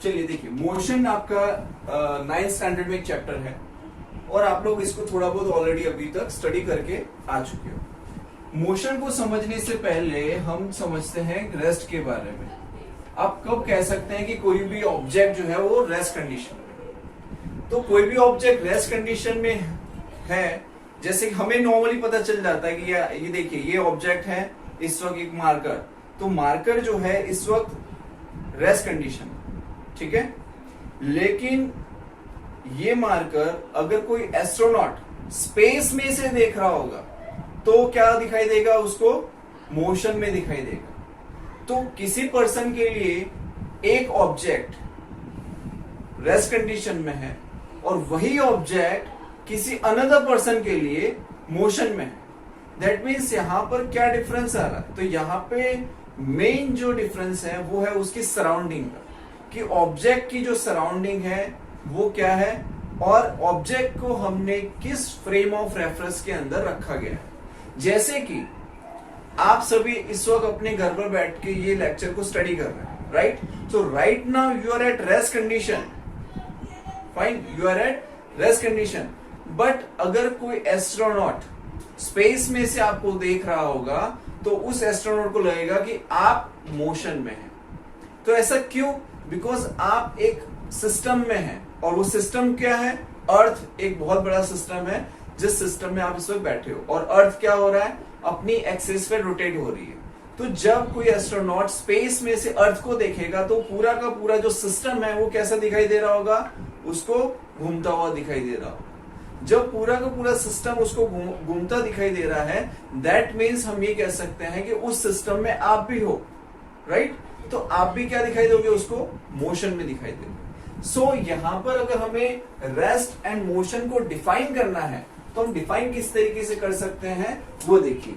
चलिए देखिए, मोशन आपका 9th स्टैंडर्ड में एक चैप्टर है और आप लोग इसको थोड़ा बहुत ऑलरेडी अभी तक स्टडी करके आ चुके हो। मोशन को समझने से पहले हम समझते हैं रेस्ट के बारे में। आप कब कह सकते हैं कि कोई भी ऑब्जेक्ट जो है वो रेस्ट कंडीशन में, तो कोई भी ऑब्जेक्ट रेस्ट कंडीशन में है, जैसे कि हमें नॉर्मली पता चल जाता है कि ये देखिए ये ऑब्जेक्ट है इस वक्त एक मार्कर, तो मार्कर जो है इस वक्त रेस्ट कंडीशन, ठीक है। लेकिन ये मार्कर अगर कोई एस्ट्रोनॉट स्पेस में से देख रहा होगा तो क्या दिखाई देगा उसको? मोशन में दिखाई देगा। तो किसी पर्सन के लिए एक ऑब्जेक्ट रेस्ट कंडीशन में है और वही ऑब्जेक्ट किसी अनदर पर्सन के लिए मोशन में है। दैट मीन्स यहां पर क्या डिफरेंस आ रहा है? तो यहां पे मेन जो डिफरेंस है वो है उसकी सराउंडिंग का, कि ऑब्जेक्ट की जो सराउंडिंग है वो क्या है और ऑब्जेक्ट को हमने किस फ्रेम ऑफ रेफरेंस के अंदर रखा गया है। जैसे कि आप सभी इस वक्त अपने घर पर बैठ के ये लेक्चर को स्टडी कर रहे हैं, right? So right now you are at rest condition, fine, you are at rest condition. But अगर कोई एस्ट्रोनॉट स्पेस में से आपको देख रहा होगा तो उस एस्ट्रोनॉट को लगेगा कि आप मोशन में हैं। तो ऐसा क्यों? बिकॉज आप एक सिस्टम में हैं और वो सिस्टम क्या है? अर्थ एक बहुत बड़ा सिस्टम है जिस सिस्टम में आप इस वक्त बैठे हो, और अर्थ क्या हो रहा है? अपनी एक्सिस पे रोटेट हो रही है। तो जब कोई एस्ट्रोनॉट स्पेस में से अर्थ को देखेगा तो पूरा का पूरा जो सिस्टम है वो कैसा दिखाई दे रहा होगा? उसको घूमता हुआ दिखाई दे रहा होगा। जब पूरा का पूरा सिस्टम उसको घूमता दिखाई दे रहा है, दैट मीन्स हम ये कह सकते हैं कि उस सिस्टम में आप भी हो, राइट? तो आप भी क्या दिखाई दोगे? उसको मोशन में दिखाई दोगे। सो यहां पर अगर हमें रेस्ट एंड मोशन को डिफाइन करना है तो हम डिफाइन किस तरीके से कर सकते हैं वो देखिए।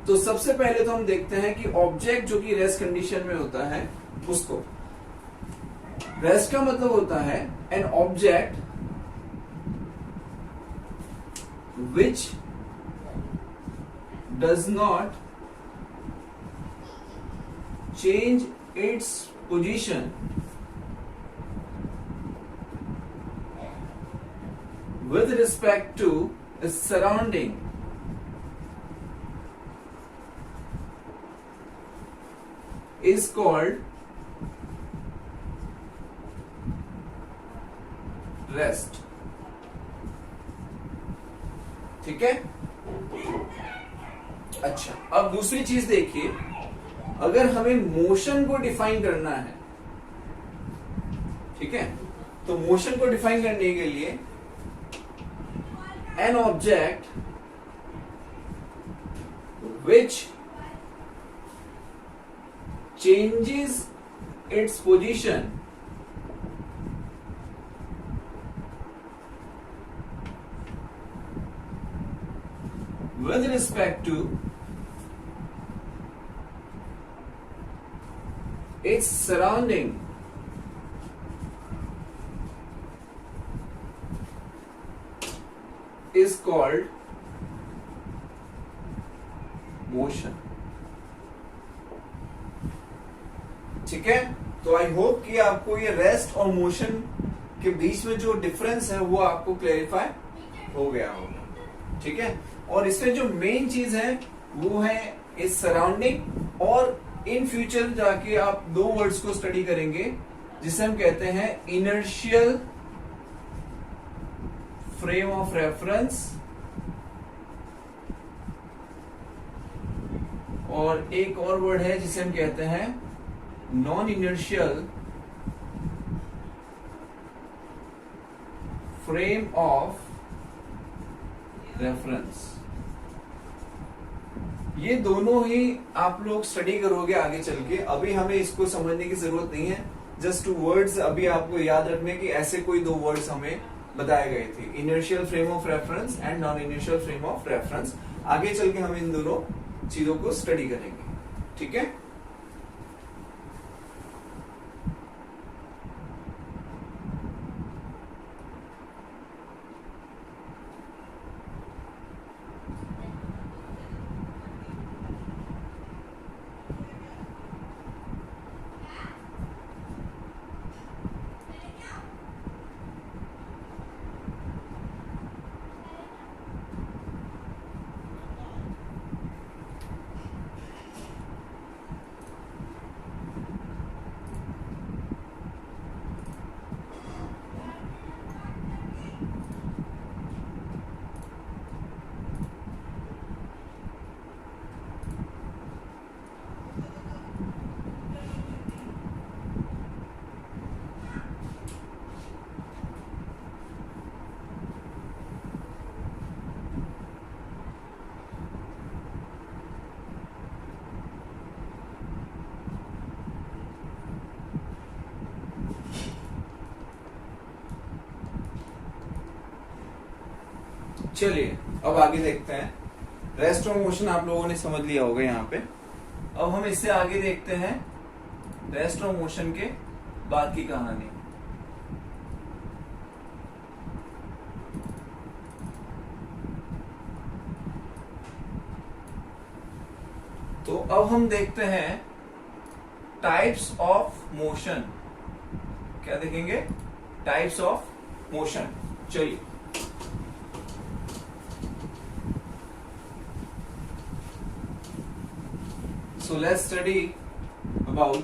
तो सबसे पहले तो हम देखते हैं कि ऑब्जेक्ट जो कि रेस्ट कंडीशन में होता है उसको, रेस्ट का मतलब होता है N object which does not change its position with respect to its surrounding is called rest, ठीक है। अच्छा, अब दूसरी चीज देखिए, अगर हमें मोशन को डिफाइन करना है, ठीक है, तो मोशन को डिफाइन करने के लिए an object which changes its position with respect to its surrounding is called motion, ठीक है। तो आई होप कि आपको ये रेस्ट और मोशन के बीच में जो डिफरेंस है वो आपको क्लैरिफाई हो गया होगा, ठीक है। और इसमें जो मेन चीज है वो है इस सराउंडिंग, और इन फ्यूचर जाके आप दो वर्ड्स को स्टडी करेंगे जिसे हम कहते हैं इनर्शियल फ्रेम ऑफ रेफरेंस और एक और वर्ड है जिसे हम कहते हैं non inertial frame of reference. ये दोनों ही आप लोग स्टडी करोगे आगे चल के, अभी हमें इसको समझने की जरूरत नहीं है। जस्ट टू वर्ड्स अभी आपको याद रखने की, ऐसे कोई दो वर्ड्स हमें बताए गए थे, inertial frame of reference and non inertial frame of reference. आगे चल के हम इन दोनों चीजों को स्टडी करेंगे, ठीक है। चलिए अब आगे देखते हैं। रेस्ट ऑफ मोशन आप लोगों ने समझ लिया होगा यहाँ पे। अब हम इससे आगे देखते हैं रेस्ट ऑफ मोशन के बाद की कहानी। तो अब हम देखते हैं टाइप्स ऑफ मोशन। क्या देखेंगे? Types of motion. चलिए so let's study about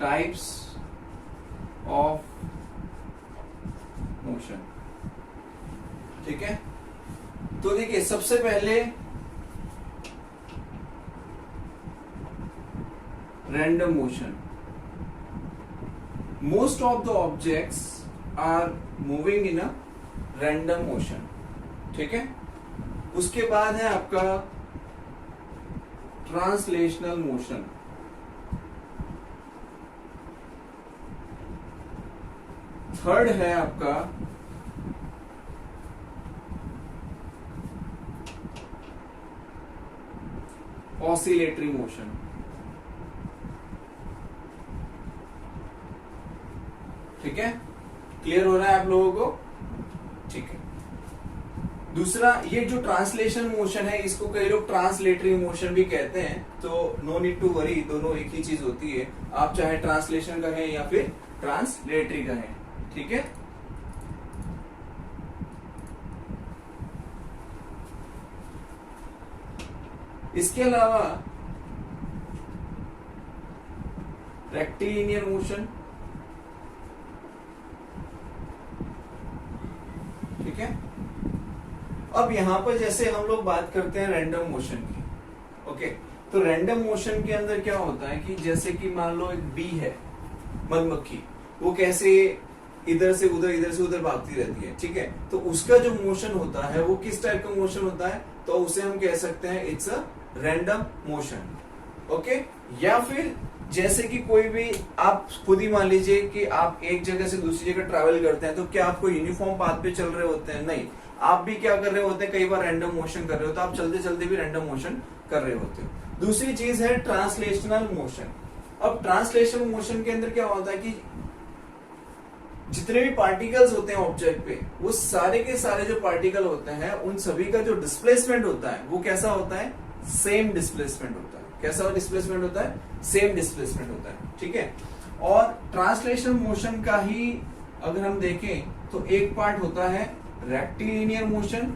types of motion। ठीक है, तो देखिए सबसे पहले random motion। most of the objects are moving in a random motion। ठीक है, उसके बाद है आपका ट्रांसलेशनल मोशन। थर्ड है आपका ऑसिलेटरी मोशन। ठीक है, क्लियर हो रहा है आप लोगों को? ठीक है। दूसरा, ये जो ट्रांसलेशन मोशन है इसको कई लोग ट्रांसलेटरी मोशन भी कहते हैं, तो नो नीड टू वरी, दोनों एक ही चीज होती है। आप चाहे ट्रांसलेशन कहें या फिर ट्रांसलेटरी कहें। ठीक है, इसके अलावा रेक्टिलिनियर मोशन। ठीक है, अब यहां पर जैसे हम लोग बात करते हैं रैंडम मोशन की। ओके, तो रैंडम मोशन के अंदर क्या होता है कि जैसे कि मान लो एक बी है, मधुमक्खी, वो कैसे इधर से उधर भागती रहती है। ठीक है, तो उसका जो मोशन होता है वो किस टाइप का मोशन होता है? तो उसे हम कह सकते हैं it's a random motion. Okay, या फिर जैसे कि कोई भी, आप खुद ही मान लीजिए कि आप एक जगह से दूसरी जगह ट्रैवल करते हैं, तो क्या आपको यूनिफॉर्म पाथ पे चल रहे होते हैं? नहीं, आप भी क्या कर रहे होते हैं, कई बार रैंडम मोशन कर रहे होते हैं, आप चलते चलते भी रैंडम मोशन कर रहे होते हो। दूसरी चीज है ट्रांसलेशनल मोशन। अब ट्रांसलेशनल मोशन के अंदर क्या होता है कि जितने भी पार्टिकल्स होते हैं ऑब्जेक्ट पे, वो सारे के सारे जो पार्टिकल होते हैं उन सभी का जो डिस्प्लेसमेंट होता है वो कैसा होता है? सेम डिस्प्लेसमेंट होता है। कैसा डिस्प्लेसमेंट होता है? सेम डिस्प्लेसमेंट होता है। ठीक है, और ट्रांसलेशनल मोशन का ही अगर हम देखें तो एक पार्ट होता है रेक्टिलिनियर मोशन,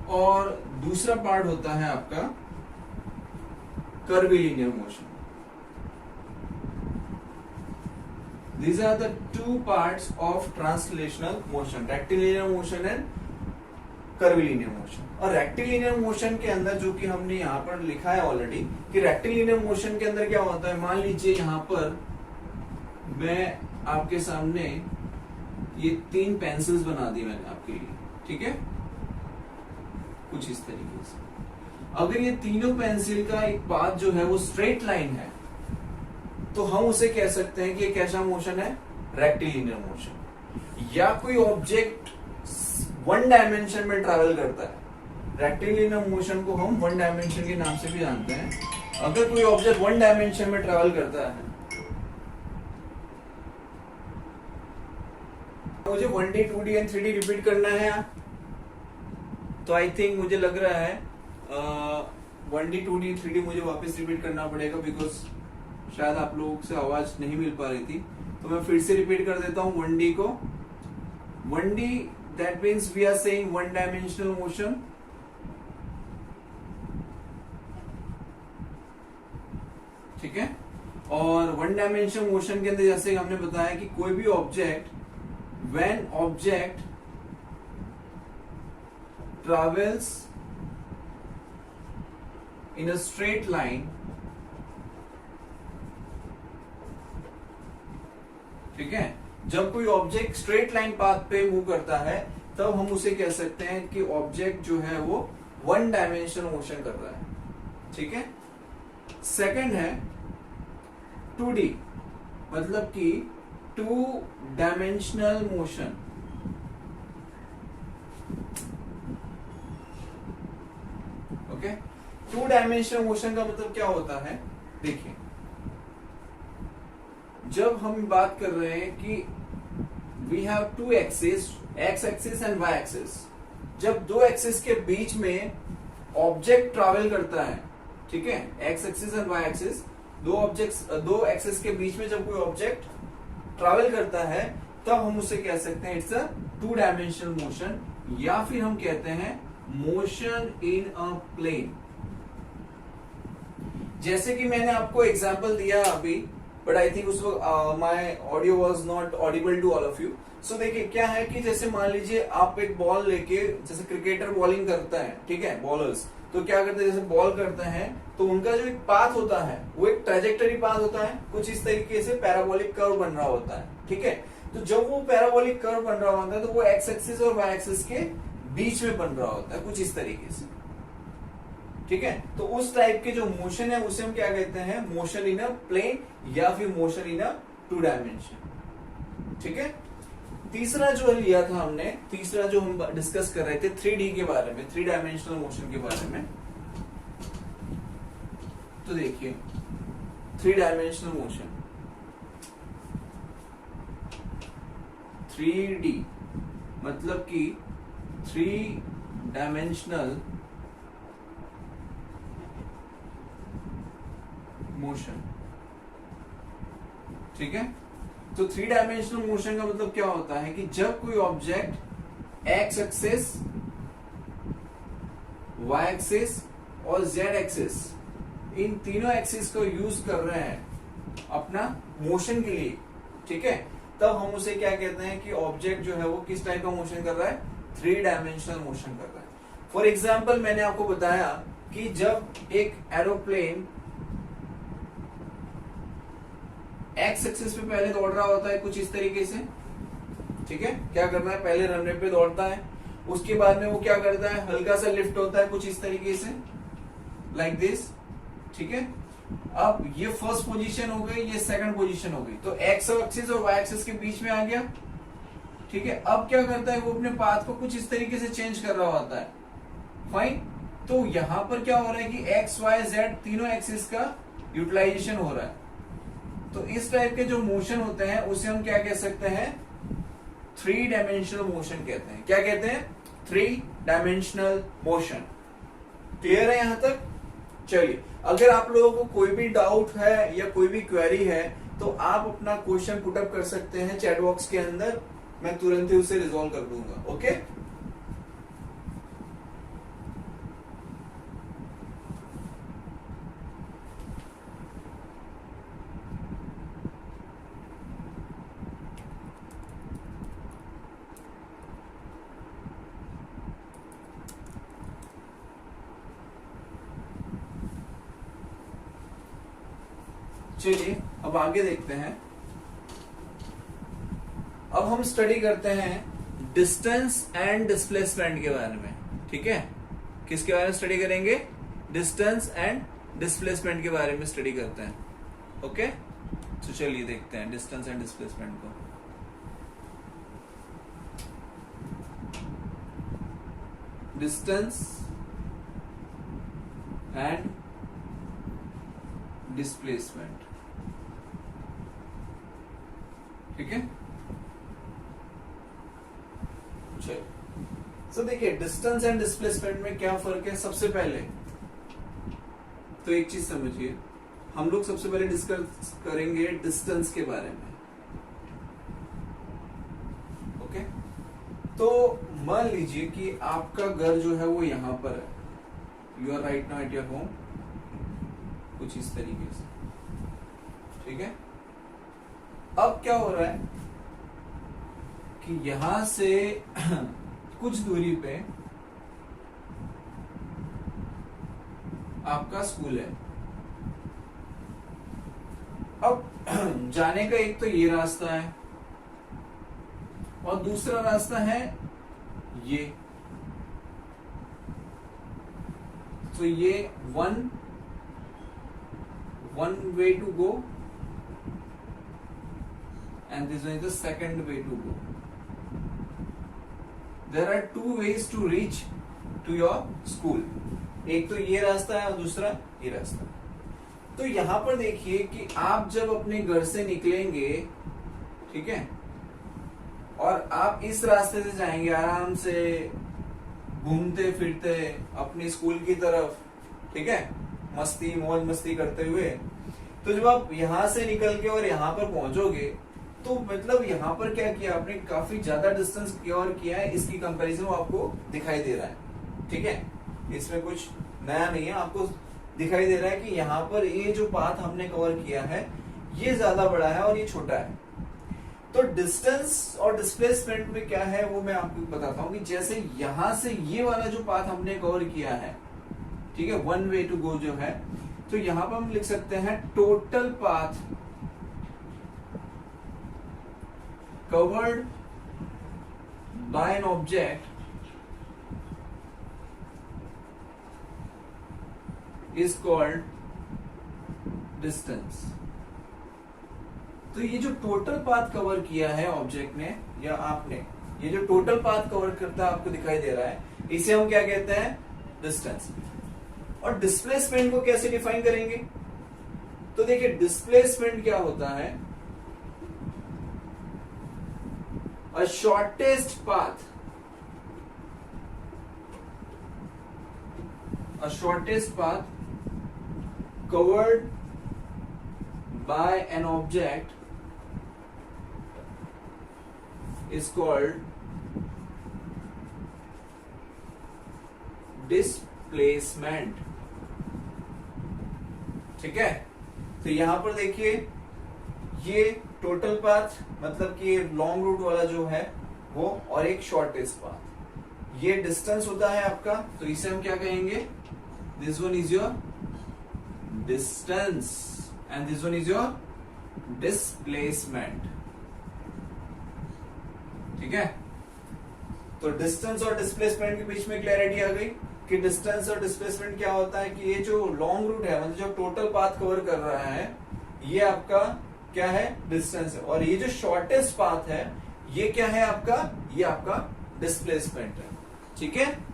और दूसरा पार्ट होता है आपका curvilinear motion. These are the two parts of translational motion, rectilinear motion and curvilinear motion। और rectilinear motion के अंदर जो कि हमने यहाँ पर लिखा है ऑलरेडी कि rectilinear motion के अंदर क्या होता है, मान लीजिए यहाँ पर मैं आपके सामने ये 3 पेंसिल्स बना दी मैंने आपके लिए। ठीक है, कुछ इस तरीके से। अगर ये तीनों पेंसिल का एक पाथ जो है वो स्ट्रेट लाइन है, तो हम उसे कह सकते हैं कि ये कैसा मोशन है? Rectilinear motion. या कोई ऑब्जेक्ट 1 डायमेंशन में ट्रैवल करता है, रेक्टिलिनियर मोशन को हम 1 डायमेंशन के नाम से भी जानते हैं। अगर कोई ऑब्जेक्ट 1 डायमेंशन में ट्रैवल करता है, मुझे 1D 2D and 3D repeat करना है, तो आई थिंक मुझे लग रहा है 1D 2D 3D मुझे वापस रिपीट करना पड़ेगा, बिकॉज शायद आप लोगों से आवाज नहीं मिल पा रही थी। तो मैं फिर से रिपीट कर देता हूं 1D को। 1D that means we are saying 1 dimensional motion. ठीक है, और 1 डायमेंशनल मोशन के अंदर जैसे हमने बताया कि कोई भी object, when object travels in a straight line, ठीक है, जब कोई ऑब्जेक्ट स्ट्रेट लाइन पाथ पे मूव करता है तब हम उसे कह सकते हैं कि ऑब्जेक्ट जो है वो 1 डायमेंशनल मोशन कर रहा है। ठीक है, सेकंड है 2D, मतलब कि two dimensional motion. Okay, two dimensional motion का मतलब क्या होता है? देखिए, जब हम बात कर रहे हैं कि we have two axis, X axis and Y axis, जब दो एक्सिस के बीच में ऑब्जेक्ट ट्रैवल करता है, ठीक है, X axis and Y axis, दो एक्सिस के बीच में जब कोई ऑब्जेक्ट ट्रैवल करता है, तब हम उसे कह सकते हैं it's a two dimensional motion, या फिर हम कहते हैं मोशन इन अ प्लेन। जैसे कि मैंने आपको एग्जांपल दिया अभी, बट आई थिंक उस वक्त my audio was not audible to all of you. So देखिए क्या है कि जैसे मान लीजिए आप एक बॉल लेके, जैसे क्रिकेटर बॉलिंग करता है, ठीक है, बॉलर्स तो क्या करते हैं, जैसे बॉल करते हैं तो उनका जो एक पाथ होता है वो एक ट्रेजेक्टरी पाथ होता है, कुछ इस तरीके से पैराबोलिक कर्व बन रहा होता है, ठीक है। तो जब वो पैराबोलिक कर्व बन रहा होता है तो वो एक्स एक्सिस और वाई एक्सिस के बीच में बन रहा होता है, कुछ इस तरीके से, ठीक है। तो उस टाइप के जो मोशन है उसे हम क्या कहते हैं, मोशन इन अ प्लेन या फिर motion in a two dimension, ठीक है। तीसरा जो लिया था हमने, तीसरा जो हम डिस्कस कर रहे थे 3D के बारे में, थ्री डायमेंशनल मोशन के बारे में। तो देखिए, थ्री डायमेंशनल मोशन, 3D मतलब कि थ्री डायमेंशनल मोशन, ठीक है। तो थ्री डायमेंशनल मोशन का मतलब क्या होता है कि जब कोई object X axis, Y axis और जेड एक्सिस, इन तीनों एक्सिस को यूज कर रहे हैं अपना मोशन के लिए, ठीक है, तब हम उसे क्या कहते हैं कि ऑब्जेक्ट जो है वो किस टाइप का मोशन कर रहा है, थ्री डायमेंशनल मोशन कर रहा है। फॉर एग्जाम्पल मैंने आपको बताया कि जब एक एरोप्लेन एक्स एक्सिस पे पहले दौड़ रहा होता है कुछ इस तरीके से, ठीक है, क्या करना है, पहले रनवे पे दौड़ता है, उसके बाद में वो क्या करता है, हल्का सा लिफ्ट होता है कुछ इस तरीके से, लाइक दिस, ठीक है। अब ये फर्स्ट पोजीशन हो गई, ये सेकंड पोजीशन हो गई, तो एक्स एक्सिस और वाई एक्सिस के बीच में आ गया, ठीक है। अब क्या करता है, वो अपने पाथ को कुछ इस तरीके से चेंज कर रहा होता है, फाइन। तो यहां पर क्या हो रहा है कि एक्स वाई जेड तीनों एक्सिस का यूटिलाइजेशन हो रहा है। तो इस टाइप के जो मोशन होते हैं उसे हम क्या कह सकते हैं, थ्री डायमेंशनल मोशन कहते हैं। क्या कहते हैं, थ्री डायमेंशनल मोशन। क्लियर है यहां तक? चलिए, अगर आप लोगों को कोई भी डाउट है या कोई भी क्वेरी है तो आप अपना क्वेश्चन पुटअप कर सकते हैं चैट बॉक्स के अंदर, मैं तुरंत ही उसे रिजॉल्व कर दूंगा। ओके, चलिए अब आगे देखते हैं। अब हम स्टडी करते हैं डिस्टेंस एंड डिस्प्लेसमेंट के बारे में, ठीक है। किसके बारे में स्टडी करेंगे, डिस्टेंस एंड डिस्प्लेसमेंट के बारे में स्टडी करते हैं। ओके, तो चलिए देखते हैं डिस्टेंस एंड डिस्प्लेसमेंट को। डिस्टेंस एंड डिस्प्लेसमेंट, ठीक है। चलिए, तो देखिए डिस्टेंस एंड डिस्प्लेसमेंट में क्या फर्क है। सबसे पहले तो एक चीज समझिए, हम लोग सबसे पहले डिस्कस करेंगे डिस्टेंस के बारे में। ओके, तो मान लीजिए कि आपका घर जो है वो यहां पर है, you are right now at your home, कुछ इस तरीके से, ठीक है। अब क्या हो रहा है कि यहां से कुछ दूरी पे आपका स्कूल है। अब जाने का एक तो ये रास्ता है और दूसरा रास्ता है ये, तो ये one way to go and this one is the second way to go. There are two ways to reach to your school. एक तो ये रास्ता है और दूसरा ये रास्ता। तो यहां पर देखिए कि आप जब अपने घर से निकलेंगे, ठीक है, और आप इस रास्ते से जाएंगे आराम से घूमते फिरते अपनी स्कूल की तरफ, ठीक है, मस्ती मौज मस्ती करते हुए, तो जब आप यहां से निकल के और यहां पर पहुंचोगे तो मतलब यहां पर क्या किया आपने, काफी ज्यादा डिस्टेंस कवर किया है। इसकी कंपैरिजन वो आपको दिखाई दे रहा है, ठीक है, इसमें कुछ नया नहीं है, आपको दिखाई दे रहा है कि यहाँ पर ये जो पाथ हमने कवर किया है ये ज्यादा बड़ा है और ये छोटा है। तो डिस्टेंस और डिस्प्लेसमेंट में क्या है वो मैं आपको बताता हूँ कि जैसे यहां से ये वाला जो पाथ हमने कवर किया है, ठीक है, वन वे टू गो जो है, तो यहां पर हम लिख सकते हैं total path covered by an object is called distance. तो ये जो टोटल पाथ कवर किया है ऑब्जेक्ट ने या आपने, ये जो टोटल पाथ कवर करता है आपको दिखाई दे रहा है, इसे हम क्या कहते हैं, डिस्टेंस। और डिस्प्लेसमेंट को कैसे डिफाइन करेंगे, तो देखिए डिस्प्लेसमेंट क्या होता है, a shortest path, a shortest path covered by an object is called displacement, ठीक है। तो यहां पर देखिए ये टोटल पाथ मतलब कि लॉन्ग रूट वाला जो है वो, और एक शॉर्टेस्ट पाथ, ये डिस्टेंस होता है आपका, तो इसे हम क्या कहेंगे, this one is your distance and this one is your displacement, ठीक है। तो डिस्टेंस और डिस्प्लेसमेंट के बीच में क्लैरिटी आ गई कि डिस्टेंस और डिस्प्लेसमेंट क्या होता है कि ये जो लॉन्ग रूट है मतलब जो टोटल पाथ कवर कर रहा है ये आपका क्या है, डिस्टेंस है, और ये जो शॉर्टेस्ट पाथ है ये क्या है आपका, ये आपका डिस्प्लेसमेंट है, ठीक है।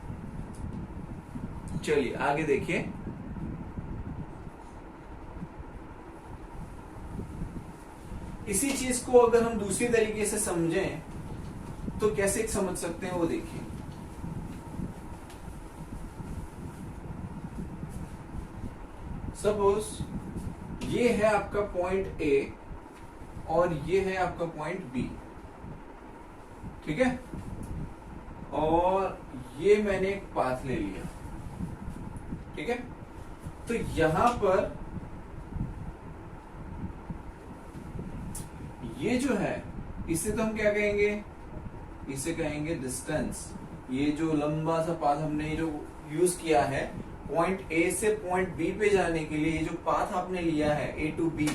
चलिए आगे देखिए, इसी चीज को अगर हम दूसरी तरीके से समझें तो कैसे समझ सकते हैं वो देखिए। सपोज ये है आपका पॉइंट ए और ये है आपका पॉइंट बी, ठीक है, और ये मैंने एक पाथ ले लिया, ठीक है। तो यहां पर ये जो है इसे तो हम क्या कहेंगे, इसे कहेंगे डिस्टेंस। ये जो लंबा सा पाथ हमने जो यूज किया है पॉइंट ए से पॉइंट बी पे जाने के लिए, ये जो पाथ आपने लिया है ए टू बी,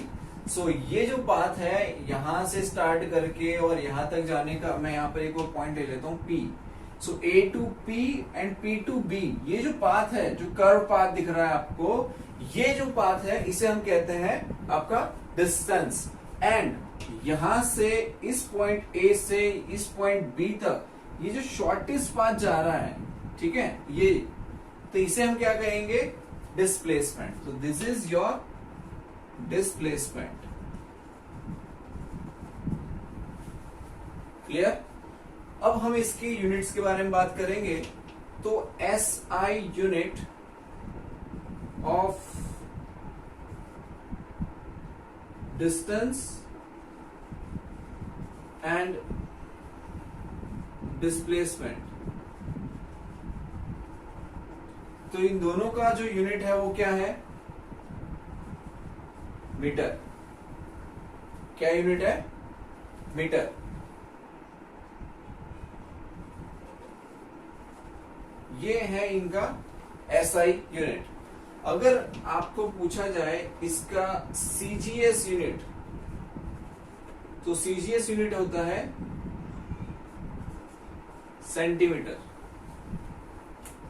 सो ये जो पाथ है यहां से स्टार्ट करके और यहां तक जाने का, मैं यहां पर एक और पॉइंट ले लेता हूं P, so A to P and P to B, ये जो पाथ है, जो कर्व पाथ दिख रहा है आपको, ये जो पाथ है इसे हम कहते हैं आपका डिस्टेंस। एंड यहां से इस पॉइंट ए से इस पॉइंट बी तक ये जो शॉर्टेस्ट पाथ जा रहा है, ठीक है, ये, तो इसे हम क्या कहेंगे, डिस्प्लेसमेंट। तो this is your displacement, clear. अब हम इसकी यूनिट्स के बारे में बात करेंगे। तो SI unit of distance and displacement, तो इन दोनों का जो यूनिट है वो क्या है, मीटर। क्या यूनिट है, मीटर। ये है इनका SI यूनिट। अगर आपको पूछा जाए इसका CGS यूनिट, तो CGS यूनिट होता है सेंटीमीटर,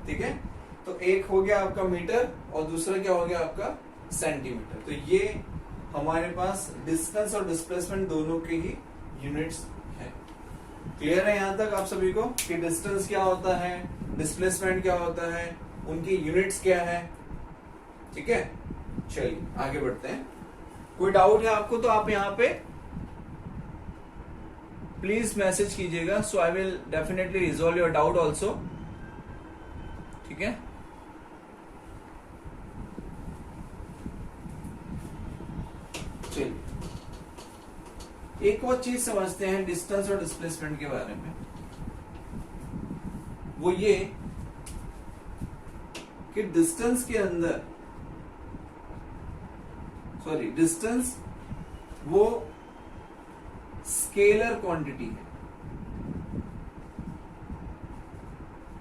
ठीक है। तो एक हो गया आपका मीटर और दूसरा क्या हो गया आपका सेंटीमीटर। तो ये हमारे पास डिस्टेंस और डिस्प्लेसमेंट दोनों के ही यूनिट्स है। क्लियर है यहां तक आप सभी को कि डिस्टेंस क्या होता है, डिस्प्लेसमेंट क्या होता है, उनकी यूनिट्स क्या है। ठीक है, चलिए आगे बढ़ते हैं। कोई डाउट है आपको तो आप यहां पे प्लीज मैसेज कीजिएगा, so I will definitely resolve your doubt also. ठीक है, चलिए एक और चीज समझते हैं डिस्टेंस और डिस्प्लेसमेंट के बारे में। वो ये कि डिस्टेंस के अंदर, सॉरी, डिस्टेंस वो स्केलर क्वांटिटी है।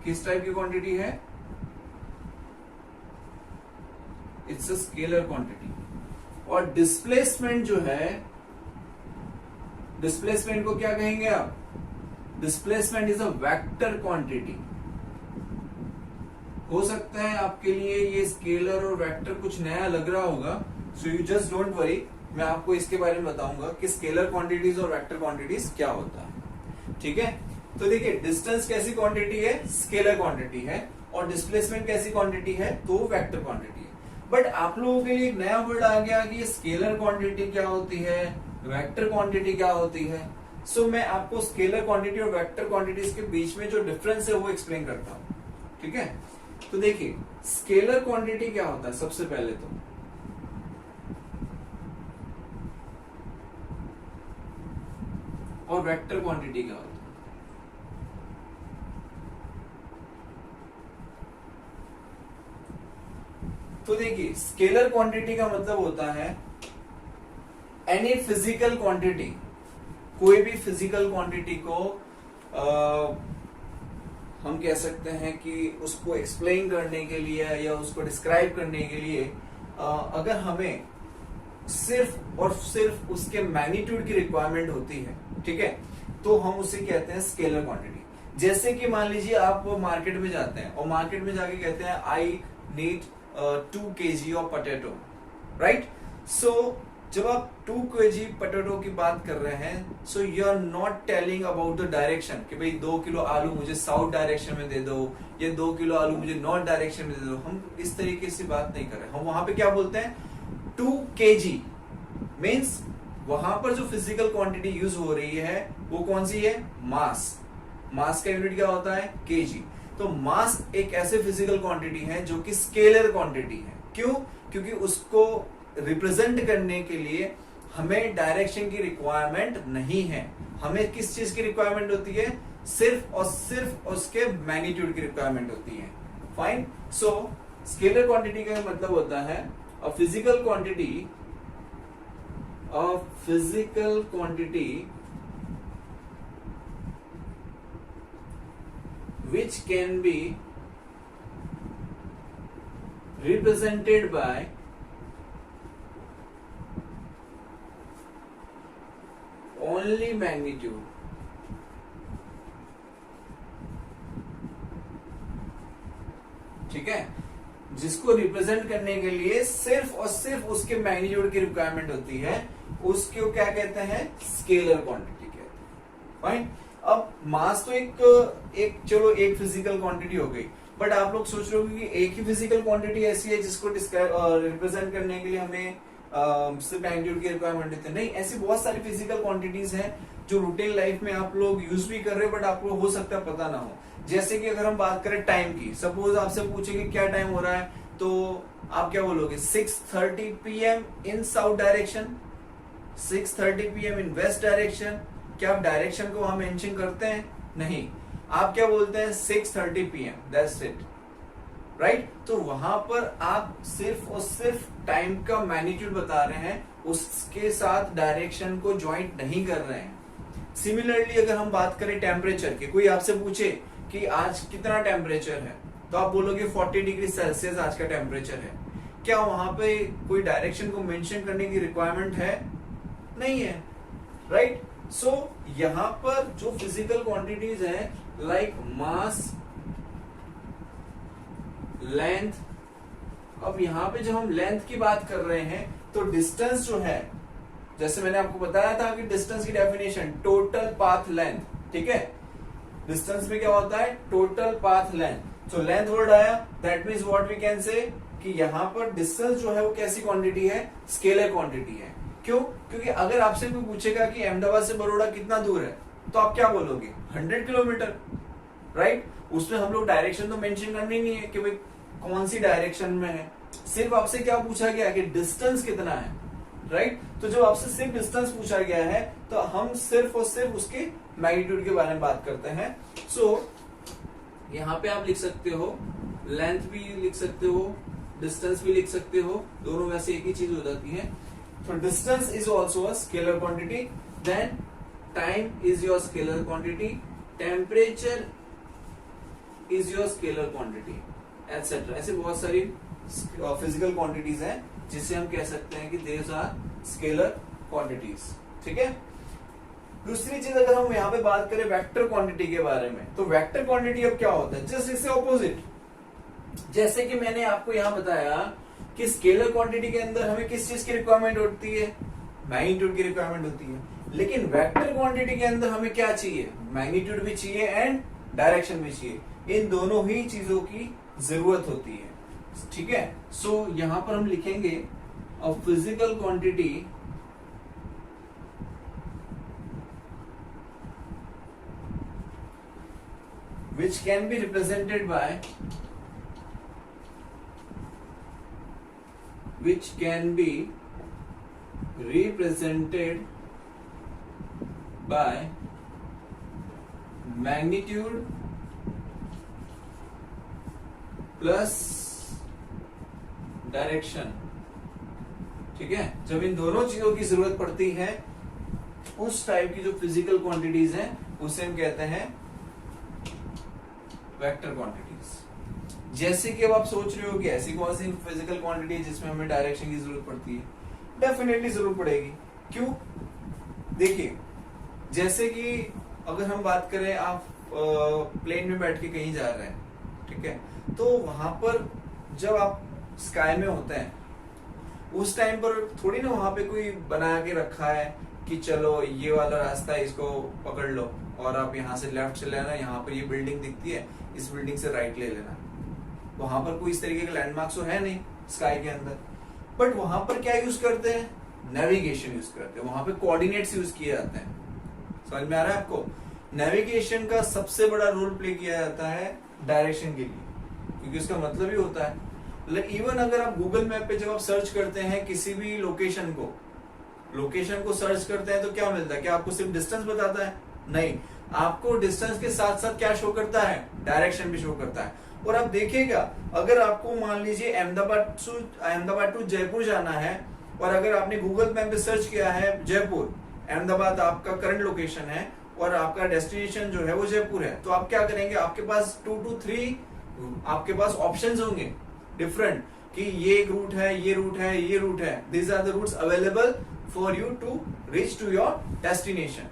किस टाइप की क्वांटिटी है? It's a scalar quantity. और डिस्प्लेसमेंट जो है, डिस्प्लेसमेंट को क्या कहेंगे आप? Displacement is a vector quantity. हो सकता है आपके लिए ये स्केलर और वेक्टर कुछ नया लग रहा होगा, so you just don't worry, मैं आपको इसके बारे में बताऊंगा कि स्केलर क्वांटिटीज और वेक्टर क्वांटिटीज क्या होता है। ठीक है, तो देखिए डिस्टेंस कैसी क्वांटिटी है? स्केलर क्वांटिटी है। और डिस्प्लेसमेंट कैसी क्वांटिटी है? तो वेक्टर क्वांटिटी है। बट आप लोगों के लिए एक नया वर्ड आ गया कि ये स्केलर क्वांटिटी क्या होती है, वेक्टर क्वांटिटी क्या होती है। सो मैं आपको स्केलर क्वांटिटी और वेक्टर क्वांटिटीज के बीच में जो डिफरेंस है वो एक्सप्लेन करता हूं। ठीक है, तो देखिए स्केलर क्वांटिटी क्या होता है सबसे पहले तो, और वेक्टर क्वांटिटी क्या होता है। तो देखिए स्केलर क्वांटिटी का मतलब होता है एनी फिजिकल क्वांटिटी, कोई भी फिजिकल क्वांटिटी को हम कह सकते हैं कि उसको एक्सप्लेन करने के लिए या उसको डिस्क्राइब करने के लिए अगर हमें सिर्फ और सिर्फ उसके मैग्नीट्यूड की रिक्वायरमेंट होती है, ठीक है, तो हम उसे कहते हैं स्केलर क्वांटिटी। जैसे कि मान लीजिए आप मार्केट में जाते हैं और मार्केट में जाके कहते हैं I need 2 kg of potato, right. So जब आप 2 kg पोटैटो की बात कर रहे हैं, so you are not telling about the direction कि भाई 2 किलो आलू मुझे साउथ डायरेक्शन में दे दो, या 2 किलो आलू मुझे नॉर्थ डायरेक्शन में दे दो। हम इस तरीके से बात नहीं कर रहे। हम वहां पे क्या बोलते हैं? 2 kg मीन्स वहां पर जो फिजिकल क्वांटिटी यूज हो रही है वो कौन सी है? मास। मास का यूनिट क्या होता है? kg। तो मास एक ऐसे फिजिकल क्वांटिटी है जो कि स्केलर क्वांटिटी है। क्यों? क्योंकि उसको रिप्रेजेंट करने के लिए हमें डायरेक्शन की रिक्वायरमेंट नहीं है। हमें किस चीज की रिक्वायरमेंट होती है? सिर्फ और सिर्फ उसके मैग्नीट्यूड की रिक्वायरमेंट होती है। फाइन। सो स्केलर क्वांटिटी का मतलब होता है a physical quantity, which can be represented by only magnitude। ठीक है, जिसको रिप्रेजेंट करने के लिए सिर्फ और सिर्फ उसके मैग्नीट्यूड की रिक्वायरमेंट होती है, उसको क्या कहते हैं? स्केलर क्वांटिटी कहते हैं। फाइन। अब मास तो एक चलो एक फिजिकल क्वांटिटी हो गई, बट आप लोग सोच रहे हो कि एक ही फिजिकल क्वांटिटी ऐसी है जिसको रिप्रेजेंट करने के लिए हमें सिर्फ मैग्नीट्यूड की रिक्वायरमेंट होती है। नहीं, ऐसी बहुत सारी फिजिकल क्वांटिटीज हैं जो रूटीन लाइफ में आप लोग यूज भी कर रहे हो, बट आपको हो सकता है पता ना हो। जैसे कि अगर हम बात करें टाइम की, सपोज आपसे पूछे कि क्या टाइम हो रहा है, तो आप क्या बोलोगे? 6:30 PM इन साउथ डायरेक्शन, 6:30 PM इन वेस्ट डायरेक्शन। क्या आप डायरेक्शन को वहां मेंशन करते हैं? नहीं, आप क्या बोलते हैं? 6:30 PM, दैट्स इट, राइट। तो वहां पर आप सिर्फ और सिर्फ टाइम का मैग्नीट्यूड बता रहे हैं, उसके साथ डायरेक्शन को ज्वाइंट नहीं कर रहे हैं। सिमिलरली अगर हम बात करें टेम्परेचर की, कोई आपसे पूछे कि आज कितना टेम्परेचर है, तो आप बोलोगे 40 डिग्री सेल्सियस आज का टेम्परेचर है। क्या वहां पे कोई डायरेक्शन को मेंशन करने की रिक्वायरमेंट है? नहीं है, राइट। सो यहां पर जो फिजिकल क्वांटिटीज है लाइक मास, लेंथ। अब यहां पे जब हम लेंथ की बात कर रहे हैं तो डिस्टेंस जो है जैसे मैंने आपको बताया था कि डिस्टेंस की डेफिनेशन टोटल पाथ लेंथ, ठीक है। डिस्टेंस में क्या होता है, total path length. So length word आया, that means what we can say कि यहाँ पर डिस्टेंस जो है वो कैसी क्वांटिटी है, स्केलर क्वांटिटी है। क्यों? क्योंकि अगर आपसे कोई पूछेगा कि अहमदाबाद से बड़ौदा कितना दूर है, तो आप क्या बोलोगे, 100 किलोमीटर, राइट। उसमें हम लोग डायरेक्शन तो मेंशन करनी नहीं है कि भाई कौन सी डायरेक्शन में है, सिर्फ आपसे क्या पूछा गया कि डिस्टेंस कितना है, राइट। तो जब आपसे सिर्फ डिस्टेंस पूछा गया है तो हम सिर्फ और सिर्फ उसके मैग्नीट्यूड के बारे में बात करते हैं। सो यहाँ पे आप लिख सकते हो, लेंथ भी लिख सकते हो, डिस्टेंस भी लिख सकते हो, दोनों वैसे एक ही चीज हो जाती है। तो distance is also a scalar quantity, then time is your scalar quantity, temperature is your scalar quantity, etcetera. ऐसे बहुत सारी फिजिकल क्वांटिटीज हैं जिससे हम कह सकते हैं कि देयर आर स्केलर क्वांटिटीज, ठीक है। दूसरी चीज अगर हम यहाँ पे बात करें वेक्टर क्वांटिटी के बारे में, तो वेक्टर क्वांटिटी अब क्या होता है, जस्ट इससे ऑपोजिट। जैसे कि मैंने आपको यहाँ बताया कि स्केलर क्वांटिटी के अंदर हमें किस चीज की रिक्वायरमेंट होती है, मैग्नीट्यूड की रिक्वायरमेंट होती है। लेकिन वेक्टर क्वांटिटी के अंदर हमें क्या चाहिए, मैग्नीट्यूड भी चाहिए एंड डायरेक्शन भी चाहिए। इन दोनों ही चीजों की जरूरत होती है, ठीक है। सो यहां पर हम लिखेंगे a physical quantity which can be represented by magnitude plus direction, ठीक है। जब इन दोनों चीजों की जरूरत पड़ती है उस टाइप की जो फिजिकल क्वांटिटीज हैं उसे हम कहते हैं वेक्टर क्वांटिटीज। जैसे कि अब आप सोच रहे हो कि ऐसी कौन सी फिजिकल क्वांटिटी है जिसमें हमें डायरेक्शन की जरूरत पड़ती है, डेफिनेटली जरूरत पड़ेगी। क्यों? देखिए, जैसे कि अगर हम बात करें, आप प्लेन में बैठ के कहीं जा रहे हैं, ठीक है, तो वहां पर जब आप स्काई में होते हैं उस टाइम पर थोड़ी ना वहां पे कोई बना के रखा है कि चलो ये वाला रास्ता है, इसको पकड़ लो और आप यहाँ से लेफ्ट चले आना, यहाँ पर ये बिल्डिंग दिखती है, इस बिल्डिंग से राइट ले लेना। वहां पर कोई इस तरीके के लैंडमार्क्स तो है नहीं स्काई के अंदर, बट वहां पर क्या यूज करते हैं, नेविगेशन यूज करते हैं, वहां पे कोऑर्डिनेट्स यूज किए जाते हैं। समझ में आ रहा है आपको? नेविगेशन का सबसे बड़ा रोल प्ले किया जाता है डायरेक्शन के लिए, क्योंकि उसका मतलब ही होता है, इवन अगर आप गूगल मैप पे जब आप सर्च करते हैं किसी भी लोकेशन को सर्च करते हैं तो क्या मिलता है, क्या आपको सिर्फ डिस्टेंस बताता है? नहीं, आपको डिस्टेंस के साथ साथ क्या शो करता है, डायरेक्शन भी शो करता है। और आप देखिएगा, अगर आपको मान लीजिए अहमदाबाद टू जयपुर जाना है और अगर आपने गूगल मैप पे सर्च किया है जयपुर, अहमदाबाद आपका करंट लोकेशन है और आपका डेस्टिनेशन जो है वो जयपुर है, तो आप क्या करेंगे, आपके पास 2 to 3 आपके पास ऑप्शंस होंगे डिफरेंट कि ये एक रूट है, ये रूट है, ये रूट है। These are the routes available for you to reach to your destination.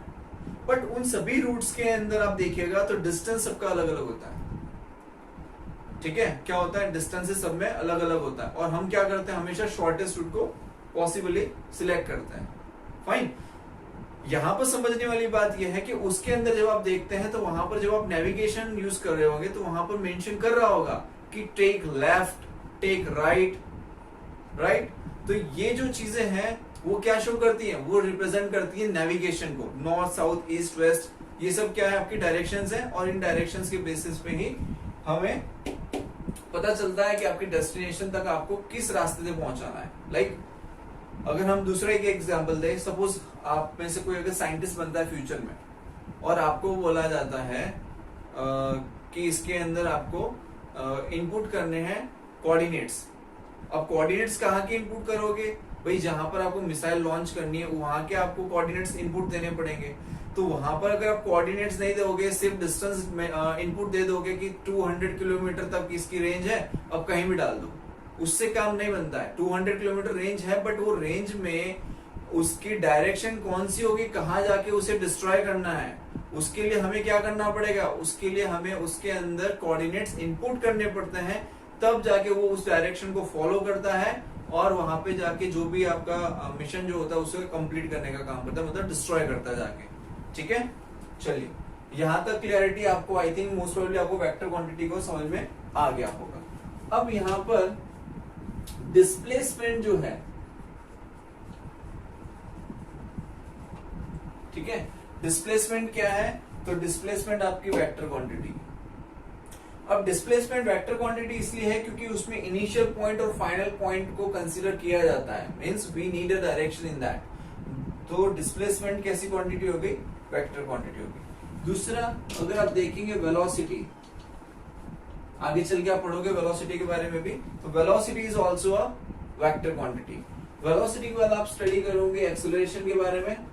But उन सभी रूट्स के अंदर आप देखिएगा तो डिस्टेंस सबका अलग अलग होता है, ठीक है। क्या होता है, डिस्टेंसेस सब में अलग अलग होता है और हम क्या करते हैं, हमेशा शॉर्टेस्ट रूट को पॉसिबली सिलेक्ट करते हैं। फाइन। यहां पर समझने वाली बात यह है कि उसके अंदर जब आप देखते हैं तो वहां पर जब आप नेविगेशन यूज कर रहे होंगे तो वहां पर मेंशन कर रहा होगा कि take left, take right, right. तो ये जो चीजें हैं वो क्या शो करती हैं, वो रिप्रेजेंट करती है नेविगेशन को, नॉर्थ साउथ ईस्ट वेस्ट, ये सब क्या है, आपकी डायरेक्शंस हैं और इन डायरेक्शंस के बेसिस पे ही हमें पता चलता है कि आपके डेस्टिनेशन तक आपको किस रास्ते से पहुंचाना है। लाइक अगर हम दूसरा एक एग्जांपल दें, सपोज आप में से कोई अगर साइंटिस्ट बनता है फ्यूचर में और आपको बोला जाता है कि इसके अंदर आपको इनपुट करने हैं कोऑर्डिनेट्स। अब कोऑर्डिनेट्स कहाँ के इनपुट करोगे भाई, जहां पर आपको मिसाइल लॉन्च करनी है वहां के आपको कोऑर्डिनेट्स इनपुट देने पड़ेंगे। तो वहां पर अगर आप कोऑर्डिनेट्स नहीं दोगे, सिर्फ डिस्टेंस में इनपुट दे दोगे कि 200 किलोमीटर तक इसकी रेंज है, अब कहीं भी डाल दो, उससे काम नहीं बनता है। 200 किलोमीटर रेंज है, बट वो रेंज में उसकी डायरेक्शन कौन सी होगी, कहाँ जाके उसे डिस्ट्रॉय करना है, उसके लिए हमें क्या करना पड़ेगा, उसके लिए हमें उसके अंदर कोऑर्डिनेट्स इनपुट करने पड़ते हैं, तब जाके वो उस डायरेक्शन को फॉलो करता है और वहां पे जाके जो भी आपका मिशन जो होता है उसे कंप्लीट करने का काम करता है, मतलब डिस्ट्रॉय करता है जाके। ठीक है, चलिए यहां तक क्लियरिटी आपको, आई थिंक मोस्ट प्रोबेबली आपको वेक्टर क्वांटिटी को समझ में आ गया होगा। अब यहां पर डिस्प्लेसमेंट जो है, ठीक है, डिस्प्लेसमेंट क्या है, तो डिस्प्लेसमेंट आपकी वेक्टर क्वांटिटी। अब डिस्प्लेसमेंट वेक्टर क्वांटिटी इसलिए है क्योंकि उसमें इनिशियल पॉइंट और फाइनल पॉइंट को कंसीडर किया जाता है, means we need a direction in that. तो डिस्प्लेसमेंट कैसी क्वांटिटी हो गई, वेक्टर क्वांटिटी होगी। दूसरा, अगर आप देखेंगे वेलोसिटी, आगे चल के आप पढ़ोगे वेलोसिटी के बारे में भी, तो velocity is also a vector quantity. Velocity के बाद आप स्टडी करोगे एक्सेलरेशन के बारे में,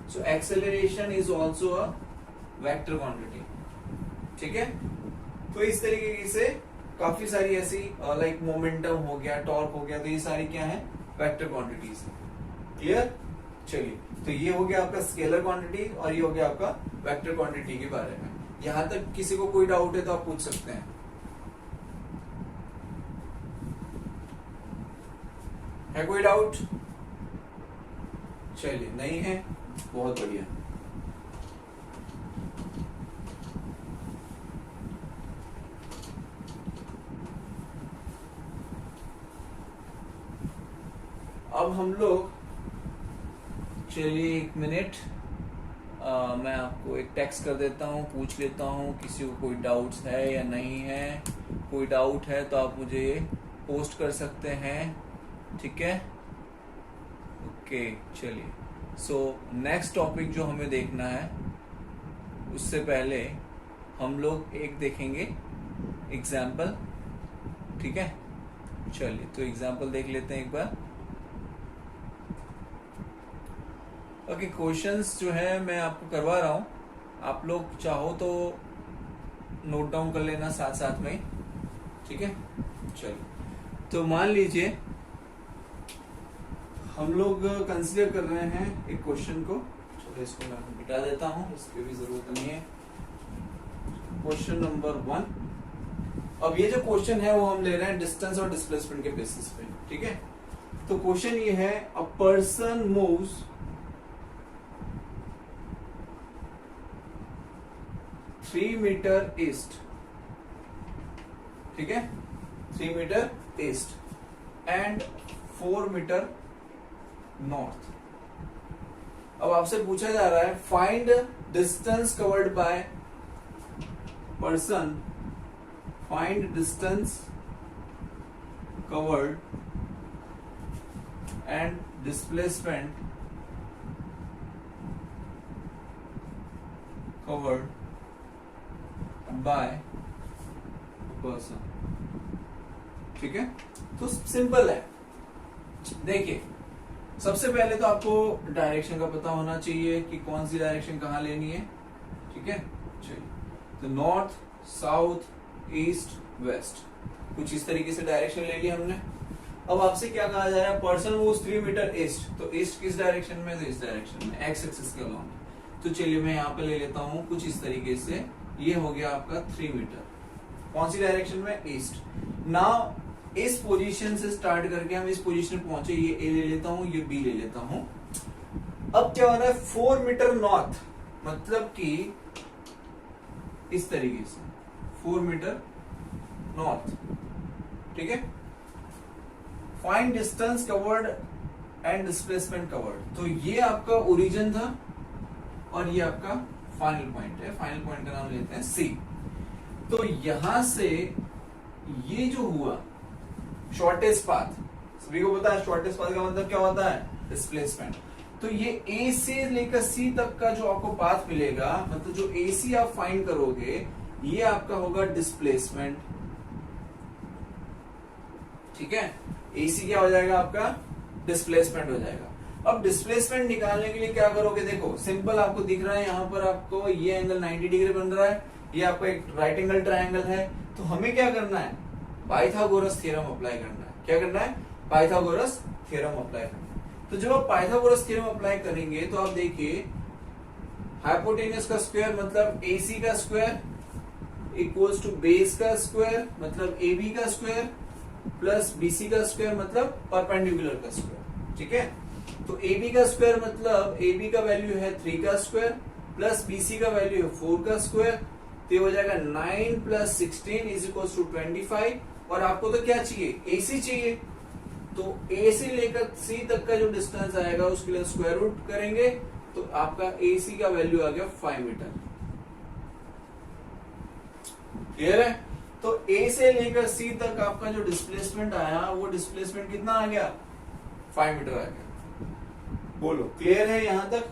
so acceleration is also a vector quantity. ठीक है, तो इस तरीके से काफी सारी ऐसी लाइक मोमेंटम हो गया, टॉर्क हो गया, तो ये सारी क्या है, वेक्टर क्वांटिटीज है। क्लियर, चलिए तो ये हो गया आपका स्केलर क्वांटिटी और ये हो गया आपका वेक्टर क्वांटिटी के बारे में। यहां तक किसी को कोई डाउट है तो आप पूछ सकते हैं। है कोई डाउट? चलिए, नहीं है, बहुत बढ़िया। अब हम लोग, चलिए 1 मिनट, मैं आपको एक टेक्स्ट कर देता हूँ, पूछ लेता हूँ किसी को कोई डाउट्स है या नहीं है। कोई डाउट है तो आप मुझे पोस्ट कर सकते हैं। ठीक है, ओके, चलिए। सो नेक्स्ट टॉपिक जो हमें देखना है, उससे पहले हम लोग एक देखेंगे एग्जाम्पल। ठीक है, चलिए तो एग्जाम्पल देख लेते हैं एक बार। ओके, क्वेश्चंस जो है मैं आपको करवा रहा हूँ, आप लोग चाहो तो नोट डाउन कर लेना साथ साथ में। ठीक है, चलिए तो मान लीजिए हम लोग कंसीडर कर रहे हैं एक क्वेश्चन को, चलो इसको मैं मिटा देता हूँ, इसकी भी जरूरत नहीं है। Question number 1। अब ये जो क्वेश्चन है वो हम ले रहे हैं डिस्टेंस और डिस्प्लेसमेंट के बेसिस पे। ठीक है, तो क्वेश्चन ये है, a person moves 3 metre east. ठीक है, 3 metre east and 4 metre north. अब आपसे पूछा जा रहा है, find distance covered by person, find distance covered and displacement covered by person. ठीक है, तो सिंपल है। देखिए, सबसे पहले तो आपको डायरेक्शन का पता होना चाहिए कि कौन सी डायरेक्शन कहाँ लेनी है। ठीक है, चलिए तो नॉर्थ, साउथ, ईस्ट, वेस्ट, कुछ इस तरीके से डायरेक्शन ले ली हमने। अब आपसे क्या कहा जा रहा है, पर्सन मूव्स 3 मीटर ईस्ट, तो ईस्ट किस डायरेक्शन में, तो इस डायरेक्शन में, एक्स एक्सिस के अलॉन्ग। तो चलिए मैं यहाँ पे ले लेता हूँ कुछ इस तरीके से, ये हो गया आपका 3 मीटर, कौन सी डायरेक्शन में, ईस्ट। नाउ इस पोजीशन से स्टार्ट करके हम इस पोजीशन पे पहुंचे, ये ए ले लेता हूं, ये बी ले लेता हूं। अब क्या हो रहा है, 4 मीटर नॉर्थ, मतलब कि इस तरीके से 4 मीटर नॉर्थ। ठीक है, find distance covered and displacement covered. तो ये आपका ओरिजिन था और ये आपका फाइनल पॉइंट है। फाइनल पॉइंट का नाम लेते हैं सी। तो यहां से ये जो हुआ शॉर्टेस्ट पाथ, सभी को पता है शॉर्टेस्ट पाथ का मतलब क्या होता है, डिस्प्लेसमेंट। तो ये ए से लेकर सी तक का जो आपको पाथ मिलेगा, मतलब जो ए सी आप फाइंड करोगे, ये आपका होगा डिस्प्लेसमेंट। ठीक है, ए सी क्या हो जाएगा आपका, डिस्प्लेसमेंट हो जाएगा। अब डिस्प्लेसमेंट निकालने के लिए क्या करोगे, देखो सिंपल आपको दिख रहा है यहाँ पर आपको ये एंगल 90 डिग्री बन रहा है, ये आपका एक राइट एंगल ट्रायंगल है। तो हमें क्या करना है, पाइथागोरस थ्योरम अप्लाई करना है। क्या करना है, पाइथागोरस थ्योरम अप्लाई करना है। तो जब आप पाइथागोरस थ्योरम अप्लाई करेंगे तो आप देखिए, हाइपोटेन्यूस का स्क्वायर मतलब AC का स्क्वायर इक्वल्स टू बेस का स्क्वायर मतलब AB का स्क्वायर प्लस बीसी का स्क्वायर मतलब परपेंडिकुलर का स्क्वायर, ठीक है। तो AB का स्क्वायर मतलब AB का वैल्यू है 3 का स्क्वायर प्लस BC का वैल्यू है 4 का स्क्वायर, तो ये हो जाएगा 9 प्लस 16 इज इक्वल टू 25। और आपको तो क्या चाहिए, AC चाहिए, तो A से लेकर C तक का जो डिस्टेंस आएगा उसके लिए स्क्वायर रूट करेंगे, तो आपका AC का वैल्यू आ गया 5 मीटर। क्लियर है। तो A से लेकर C तक आपका जो डिस्प्लेसमेंट आया वो डिस्प्लेसमेंट कितना आ गया, 5 मीटर आ गया। बोलो क्लियर है यहां तक।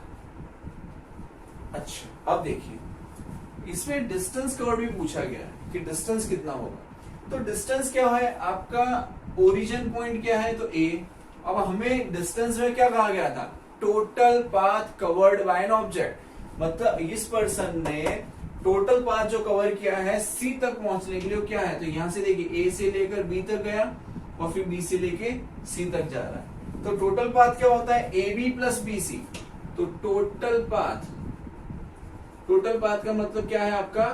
अच्छा अब देखिए इसमें डिस्टेंस कवर्ड भी पूछा गया है कि डिस्टेंस कितना होगा। तो डिस्टेंस क्या है आपका, ओरिजिन पॉइंट क्या है तो A। अब हमें डिस्टेंस में क्या कहा गया था, total path covered by an object, मतलब इस पर्सन ने टोटल पाथ जो कवर किया है C तक पहुंचने के लिए वो क्या है, तो यहां से देखिए A से लेकर B तक गया और फिर B से लेके C तक जा रहा है। तो टोटल पाथ क्या होता है, AB प्लस BC। तो टोटल पाथ का मतलब क्या है आपका,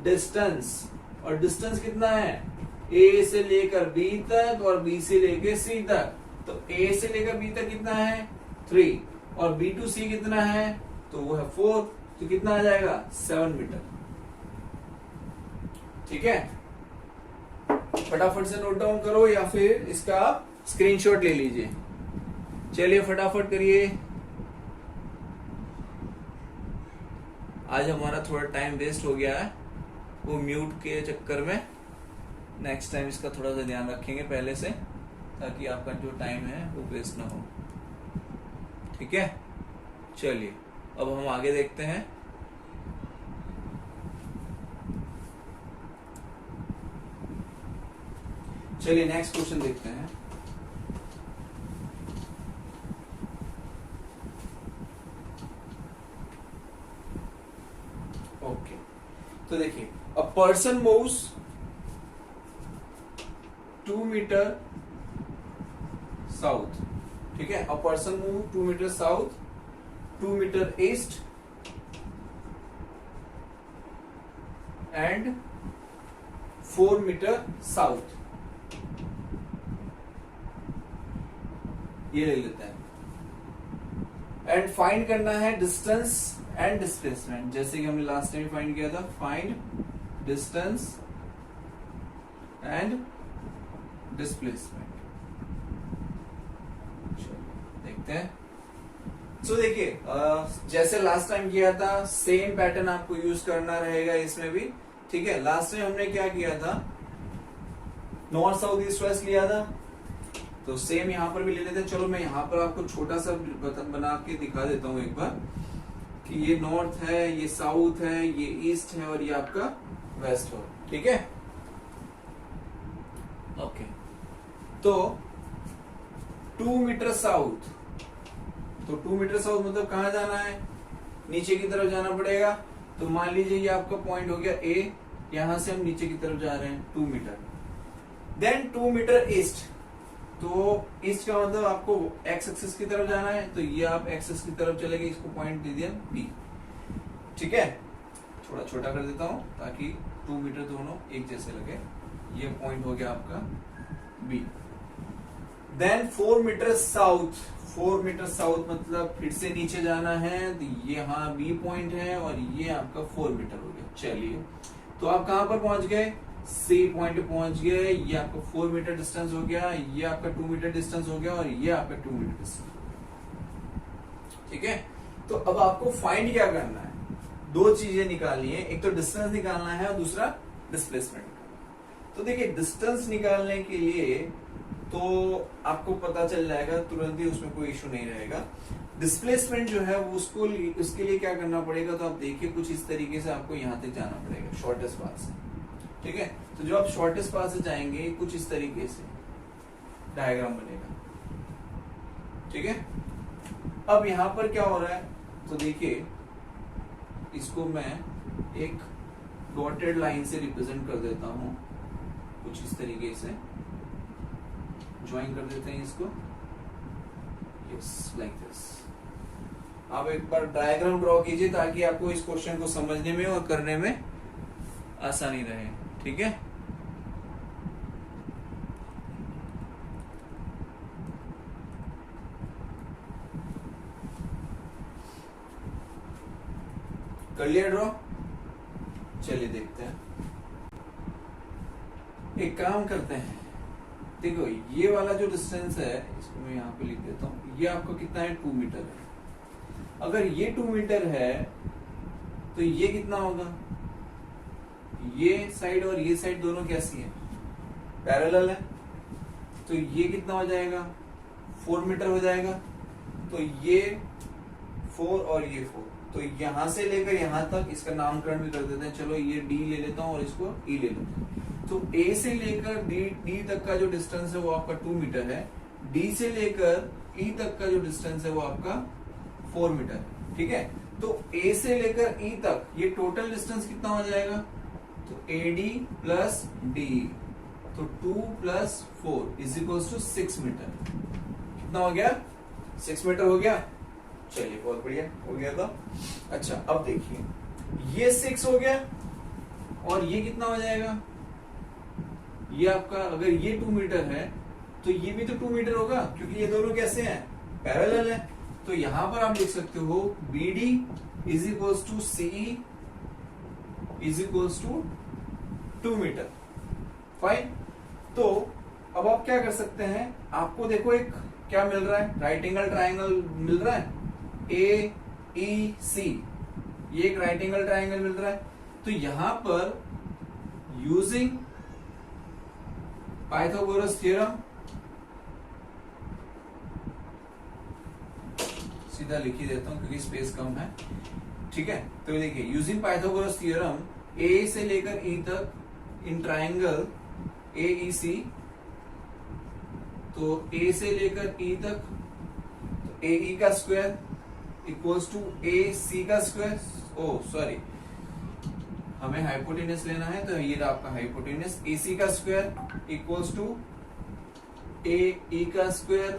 डिस्टेंस। और डिस्टेंस कितना है, A से लेकर B तक और B से लेकर C तक। तो A से लेकर B तक कितना है 3 और B टू C कितना है, तो वो है 4, तो कितना आ जाएगा 7 मीटर। ठीक है, फटाफट से नोट डाउन करो या फिर इसका आप स्क्रीनशॉट ले लीजिए। चलिए फटाफट करिए, आज हमारा थोड़ा टाइम वेस्ट हो गया है वो म्यूट के चक्कर में। नेक्स्ट टाइम इसका थोड़ा सा ध्यान रखेंगे पहले से, ताकि आपका जो टाइम है वो वेस्ट ना हो। ठीक है, चलिए अब हम आगे देखते हैं। चलिए नेक्स्ट क्वेश्चन देखते हैं। ओके, तो देखिए a person moves 2 metre south. ठीक है, a person move 2 metre south, 2 metre east and 4 metre south. ये ले लेते हैं। एंड फाइंड करना है डिस्टेंस एंड डिस्प्लेसमेंट, जैसे कि हमने लास्ट टाइम फाइंड किया था। Find distance and displacement. देखते हैं। सो देखिए जैसे लास्ट टाइम किया था सेम पैटर्न आपको यूज करना रहेगा इसमें भी। ठीक है, लास्ट टाइम हमने क्या किया था, नॉर्थ साउथ ईस्ट वेस्ट लिया था, तो सेम यहां पर भी ले लेते हैं। चलो मैं यहां पर आपको छोटा सा बना के दिखा देता हूं एक बार, कि ये नॉर्थ है, ये साउथ है, ये ईस्ट है और ये आपका वेस्ट हो। ठीक है, ओके। तो 2 मीटर साउथ, तो 2 मीटर साउथ मतलब कहां जाना है, नीचे की तरफ जाना पड़ेगा। तो मान लीजिए ये आपका पॉइंट हो गया A, यहां से हम नीचे की तरफ जा रहे हैं 2 मीटर। देन 2 मीटर ईस्ट, तो ईस्ट का मतलब आपको एक्स एक्सिस की तरफ जाना है, तो ये आप एक्सिस की तरफ चले गए, इसको पॉइंट दे दिया B। ठीक है, थोड़ा छोटा कर देता हूं ताकि 2 मीटर दोनों एक जैसे लगे। ये पॉइंट हो गया आपका B। Then 4 metre south, 4 metre south मतलब फिर से नीचे जाना है, तो ये यहाँ B पॉइंट है और ये आपका 4 मीटर हो गया। चलिए, तो आप कहां पर पहुंच गए, C पॉइंट पे पहुंच गए। ये आपका 4 मीटर डिस्टेंस हो गया, ये आपका 2 मीटर डिस्टेंस हो गया और ये आपका 2 मीटर डिस्टेंस हो गया। ठीक है, तो अब आपको फाइंड क्या करना है, दो चीजें निकालनी है, एक तो डिस्टेंस निकालना है और दूसरा डिस्प्लेसमेंट निकालना है। तो देखिए डिस्टेंस निकालने के लिए तो आपको पता चल जाएगा तुरंत ही, उसमें कोई इश्यू नहीं रहेगा। डिस्प्लेसमेंट जो है वो उसके लिए क्या करना पड़ेगा, तो आप देखिए कुछ इस तरीके से आपको यहां तक जाना पड़ेगा शॉर्टेस्ट पाथ से। ठीक है, तो जो आप शॉर्टेस्ट पाथ से जाएंगे कुछ इस तरीके से डायग्राम बनेगा। ठीक है, अब यहां पर क्या हो रहा है, तो देखिए इसको मैं एक डॉटेड लाइन से रिप्रेजेंट कर देता हूं, कुछ इस तरीके से ज्वाइन कर देते हैं इसको, यस लाइक दिस। आप एक बार डायग्राम ड्रॉ कीजिए ताकि आपको इस क्वेश्चन को समझने में और करने में आसानी रहे। ठीक है, कर लिया ड्रॉ? चलिए देखते हैं। एक काम करते हैं, देखो ये वाला जो डिस्टेंस है इसको मैं यहाँ पे लिख देता हूँ, ये आपका कितना है 2 मीटर है। अगर ये 2 मीटर है तो ये कितना होगा? ये साइड और ये साइड दोनों कैसी है? पैरेलल है। तो ये कितना हो जाएगा? 4 मीटर हो जाएगा। तो ये 4 और ये 4, तो यहां से लेकर यहां तक इसका नामकरण भी कर देते हैं। चलो ये डी ले लेता हूं और इसको ई ले लेता हूं। तो ए से लेकर डी तक का जो डिस्टेंस है वो आपका 2 मीटर है। डी से लेकर ई तक का जो डिस्टेंस है वो आपका 4 मीटर है। ठीक है, तो ए से लेकर ई तक ये टोटल डिस्टेंस कितना हो जाएगा? तो ए डी प्लस डी, तो 2 plus 4 is equals to 6 metre. कितना हो गया? 6 मीटर हो गया। चलिए बहुत बढ़िया हो गया था। अच्छा अब देखिए ये 6 हो गया और ये कितना हो जाएगा? ये आपका अगर ये 2 मीटर है तो ये भी तो 2 मीटर होगा, क्योंकि ये दोनों कैसे हैं? पैरेलल है। तो यहां पर आप लिख सकते हो B D is equals to C is equals to 2 metre. Fine. तो अब आप क्या कर सकते हैं, आपको देखो एक क्या मिल रहा है? राइट एंगल ट्राइंगल मिल रहा है, ए ई सी, ये एक राइट एंगल ट्राइंगल मिल रहा है। तो यहां पर यूजिंग पाइथागोरस थ्योरम, सीधा लिख ही देता हूं क्योंकि स्पेस कम है। ठीक है, तो देखिए यूजिंग पाइथागोरस थ्योरम ए से लेकर ई तक इन ट्राइंगल ए ई सी, तो ए से लेकर ई तक तो ए ई का स्क्वायर इक्वल्स टू ए सी का स्क्वायर। ओ सॉरी, हमें हाइपोटेनस लेना है, तो ये रहा आपका हाइपोटेनस। ए सी का स्क्वायर इक्वल्स टू ए ई का स्क्वायर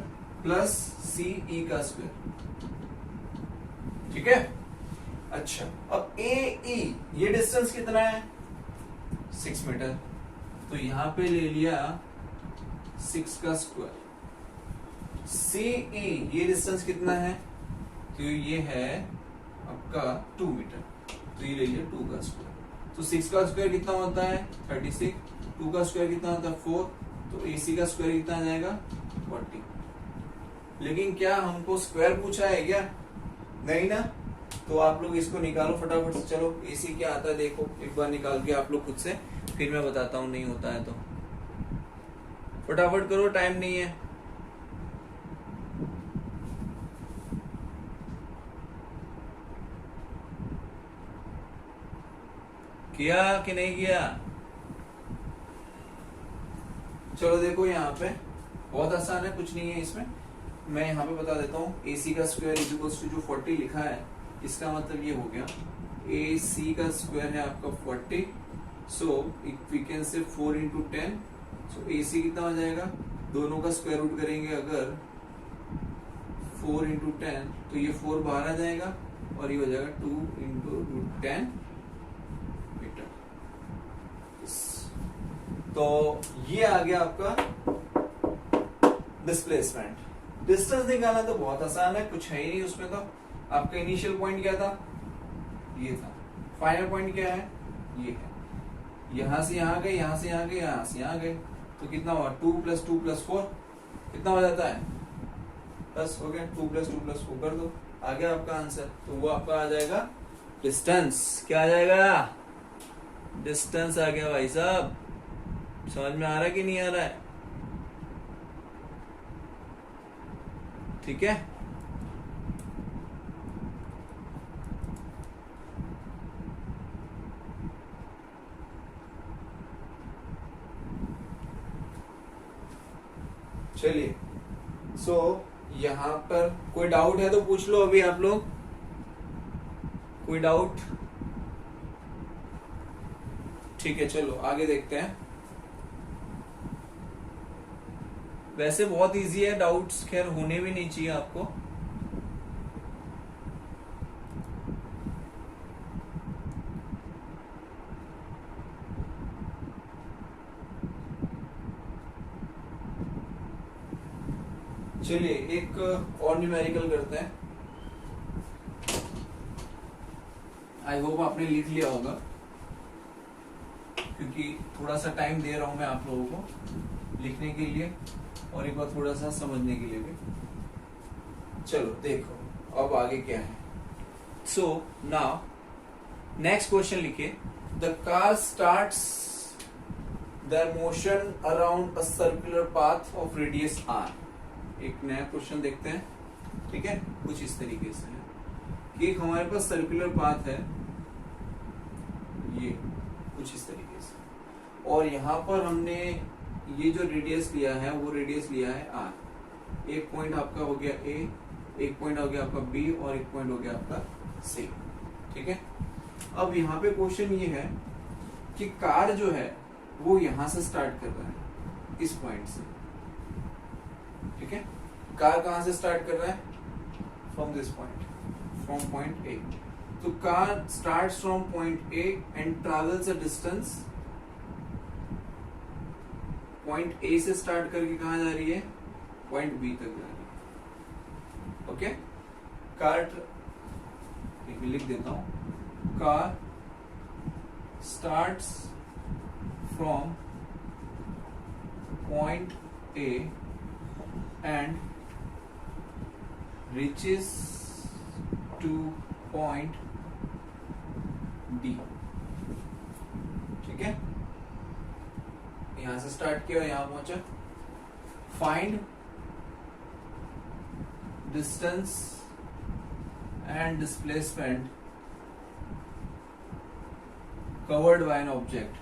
प्लस सी ई का स्क्वायर। ठीक है। अच्छा अब ए ई ये डिस्टेंस कितना है? 6 मीटर। तो यहां पे ले लिया 6 का स्क्वायर। सी ई ये डिस्टेंस कितना है? तो ये है आपका 2 मीटर, तो ये ले लिया 2 का स्क्वायर। तो 6 का स्क्वायर कितना होता है? 36। 2 का स्क्वायर कितना होता है? 4। तो AC का स्क्वायर कितना आ जाएगा? 40। लेकिन क्या हमको स्क्वायर पूछा है क्या? नहीं ना। तो आप लोग इसको निकालो फटाफट से। चलो AC क्या आता है देखो एक बार निकाल के आप लोग खुद से, फिर मैं बताता हूं नहीं होता है तो। फटाफट करो, टाइम नहीं है। किया कि नहीं किया? चलो देखो यहाँ पे बहुत आसान है, कुछ नहीं है इसमें। मैं यहाँ पे बता देता हूँ। AC का स्क्वायर इज इक्वल्स टू जो 40 लिखा है, इसका मतलब ये हो गया AC का स्क्वायर है आपका 40। सो वी कैन से 4 इंटू 10। सो AC कितना हो जाएगा? दोनों का स्क्वायर रूट करेंगे अगर 4 इंटू 10, तो ये 4 बाहर आ जाएगा और ये हो जाएगा 2 इंटू रूट 10 मीटर। तो ये आ गया आपका डिस्प्लेसमेंट। डिस्टेंस निकालना तो बहुत आसान है, कुछ है ही नहीं उसमें। तो आपका इनिशियल पॉइंट क्या था? ये था। फाइनल पॉइंट क्या है? ये है। यहां से यहां गए, यहां से यहां गए, यहां से यहां गए, तो कितना हुआ? 2 + 2 + 4 कितना हो जाता है? 10 हो गया। 2 + 2 + 4 कर दो, आ गया आपका आंसर। तो वो आपका आ जाएगा डिस्टेंस। क्या आ जाएगा? डिस्टेंस आ गया भाई साहब। समझ में आ रहा है कि नहीं आ रहा है? ठीक है। चलिए सो यहां पर कोई डाउट है तो पूछ लो अभी आप लोग। कोई डाउट? ठीक है, चलो आगे देखते हैं। वैसे बहुत इजी है, डाउट्स खैर होने भी नहीं चाहिए आपको। चलिए एक और न्यूमेरिकल करते हैं। आई होप आपने लिख लिया होगा, क्योंकि थोड़ा सा टाइम दे रहा हूं मैं आप लोगों को लिखने के लिए और एक बार थोड़ा सा समझने के लिए भी। चलो देखो अब आगे क्या है। सो नाउ नेक्स्ट क्वेश्चन लिखिए, the car starts their motion around a circular path of radius r। एक नया क्वेश्चन देखते हैं, ठीक है। कुछ इस तरीके से है कि एक हमारे पास सर्कुलर पाथ है, ये कुछ इस तरीके से, और यहाँ पर हमने ये जो रेडियस लिया है वो रेडियस लिया है r। एक पॉइंट आपका हो गया a, एक पॉइंट हो गया आपका b और एक पॉइंट हो गया आपका c, ठीक है। अब यहाँ पे क्वेश्चन ये है कि कार जो है वो यहां से स्टार्ट कर रहा है, इस पॉइंट से, ठीक है। कार कहां से स्टार्ट कर रहा है? From this point, from point A. तो car starts from point A and travels a distance, point A से स्टार्ट करके कहां जा रही है? पॉइंट बी तक जा रही है, ओके। कार, लिख देता हूं, car starts from point A and reaches to point D, ठीक है। यहां से स्टार्ट किया, यहां पहुंचा। Find distance and displacement covered bye an object.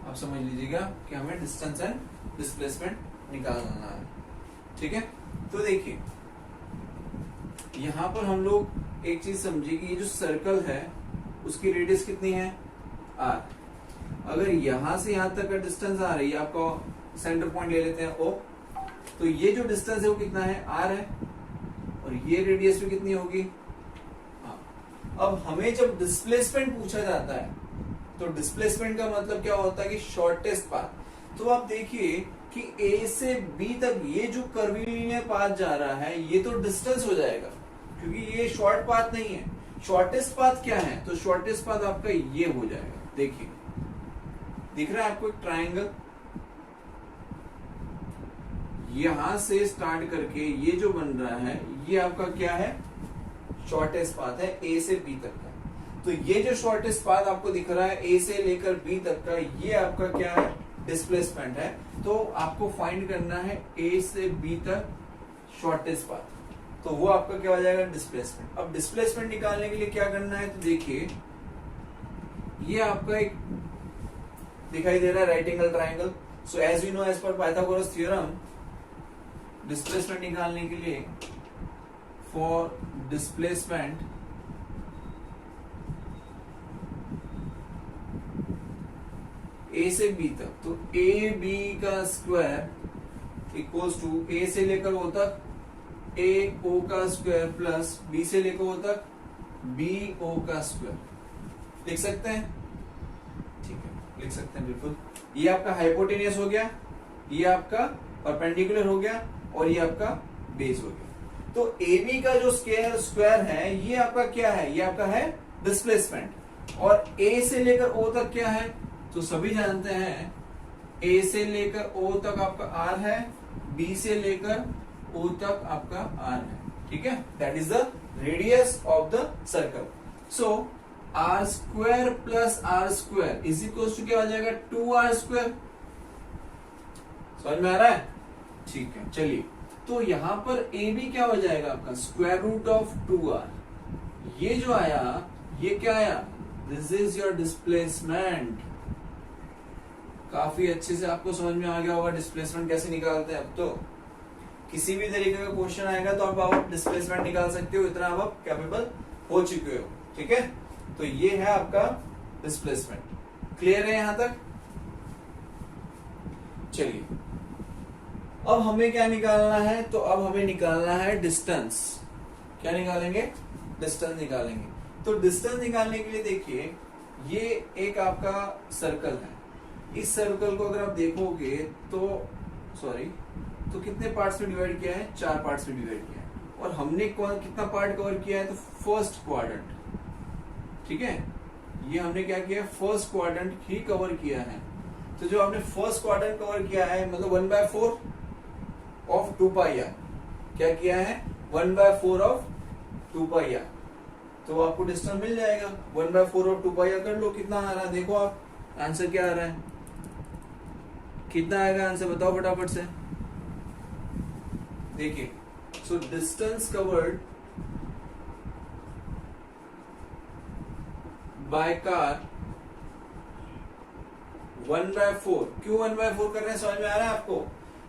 आप समझ लीजिएगा कि हमें डिस्टेंस एंड डिस्प्लेसमेंट निकालना है, ठीक है। तो देखिए यहां पर हम लोग एक चीज समझिए कि ये जो सर्कल है उसकी रेडियस कितनी है? r। अगर यहां से यहां तक का डिस्टेंस आ रही है, आपका सेंटर पॉइंट ले लेते हैं o, तो ये जो डिस्टेंस है वो कितना है? r है, और ये रेडियस भी कितनी होगी? अब हमें जब डिस्प्लेसमेंट पूछा जाता है तो डिस्प्लेसमेंट का मतलब क्या होता है कि शॉर्टेस्ट पाथ। तो आप देखिए कि A से B तक ये जो कर्वीलिनियर पाथ जा रहा है ये तो डिस्टेंस हो जाएगा, क्योंकि ये शॉर्ट पाथ नहीं है। शॉर्टेस्ट पाथ क्या है? तो शॉर्टेस्ट पाथ आपका ये हो जाएगा। देखिए दिख रहा है आपको एक ट्रायंगल, यहां से स्टार्ट करके ये जो बन रहा है ये आपका क्या है? शॉर्टेस्ट पाथ है A से B तक का। तो ये जो शॉर्टेस्ट पाथ आपको दिख रहा है A से लेकर B तक का, ये आपका क्या है? डिस्प्लेसमेंट है। तो आपको फाइंड करना है A से B तक शॉर्टेस्ट पाथ, तो वो आपका क्या हो जाएगा? डिस्प्लेसमेंट। अब डिस्प्लेसमेंट निकालने के लिए क्या करना है? तो देखिए ये आपका एक दिखाई दे रहा है right angle triangle. So as we know, as per Pythagoras theorem, displacement निकालने के लिए फॉर डिस्प्लेसमेंट A से B तक, तो ए बी का स्क्वायर इक्वल्स टू A से लेकर O तक ए ओ का स्क्वायर प्लस B से लेकर O तक B O का स्क्वायर। लिख सकते हैं? ठीक है, लिख सकते हैं बिल्कुल। ये आपका हाइपोटेनियस हो गया, ये आपका परपेंडिकुलर हो गया, और ये आपका बेस हो गया। तो AB का जो स्क्वायर है ये आपका क्या है? ये आपका है डिस्प्लेसमेंट। और A से लेकर O तक क्या है? तो सभी जानते हैं A से लेकर O तक आपका R है, B से लेकर O तक आपका R है, ठीक है। That is the radius of the circle. So R square plus R square is equal to क्या हो जाएगा? 2R square. समझ में आ रहा है? ठीक है, चलिए। तो यहां पर AB क्या हो जाएगा आपका? Square root of 2R। ये जो आया ये क्या आया? This is your displacement. काफी अच्छे से आपको समझ में आ गया होगा डिस्प्लेसमेंट कैसे निकालते हैं। अब तो किसी भी तरीके का क्वेश्चन आएगा तो आप डिस्प्लेसमेंट निकाल सकते हो, इतना आप कैपेबल हो चुके हो, ठीक है। तो ये है आपका डिस्प्लेसमेंट। क्लियर है यहां तक? चलिए अब हमें क्या निकालना है? तो अब हमें निकालना है डिस्टेंस। क्या निकालेंगे? डिस्टेंस निकालेंगे। तो डिस्टेंस निकालने के लिए देखिए ये एक आपका सर्कल है। इस सर्कल को अगर आप देखोगे तो तो कितने पार्ट्स में डिवाइड किया है? 4 पार्ट्स में डिवाइड किया है। और हमने कितना पार्ट कवर किया है? तो फर्स्ट क्वाड्रेंट, ठीक है। ये हमने क्या किया, फर्स्ट क्वाड्रेंट ही कवर किया है। तो जो आपने फर्स्ट क्वाड्रेंट कवर किया है मतलब 1/4 ऑफ 2 पाई आर, क्या किया है 1/4 ऑफ 2 पाई आर, तो आपको डिस्टेंस मिल जाएगा 1/4 ऑफ 2 पाई आर। कर लो कितना आ रहा है, देखो आप आंसर क्या आ रहा है, कितना आएगा आंसर बताओ फटाफट से। देखिए so distance covered by car 1/4, क्यों 1/4 कर रहे हैं समझ में आ रहा है आपको,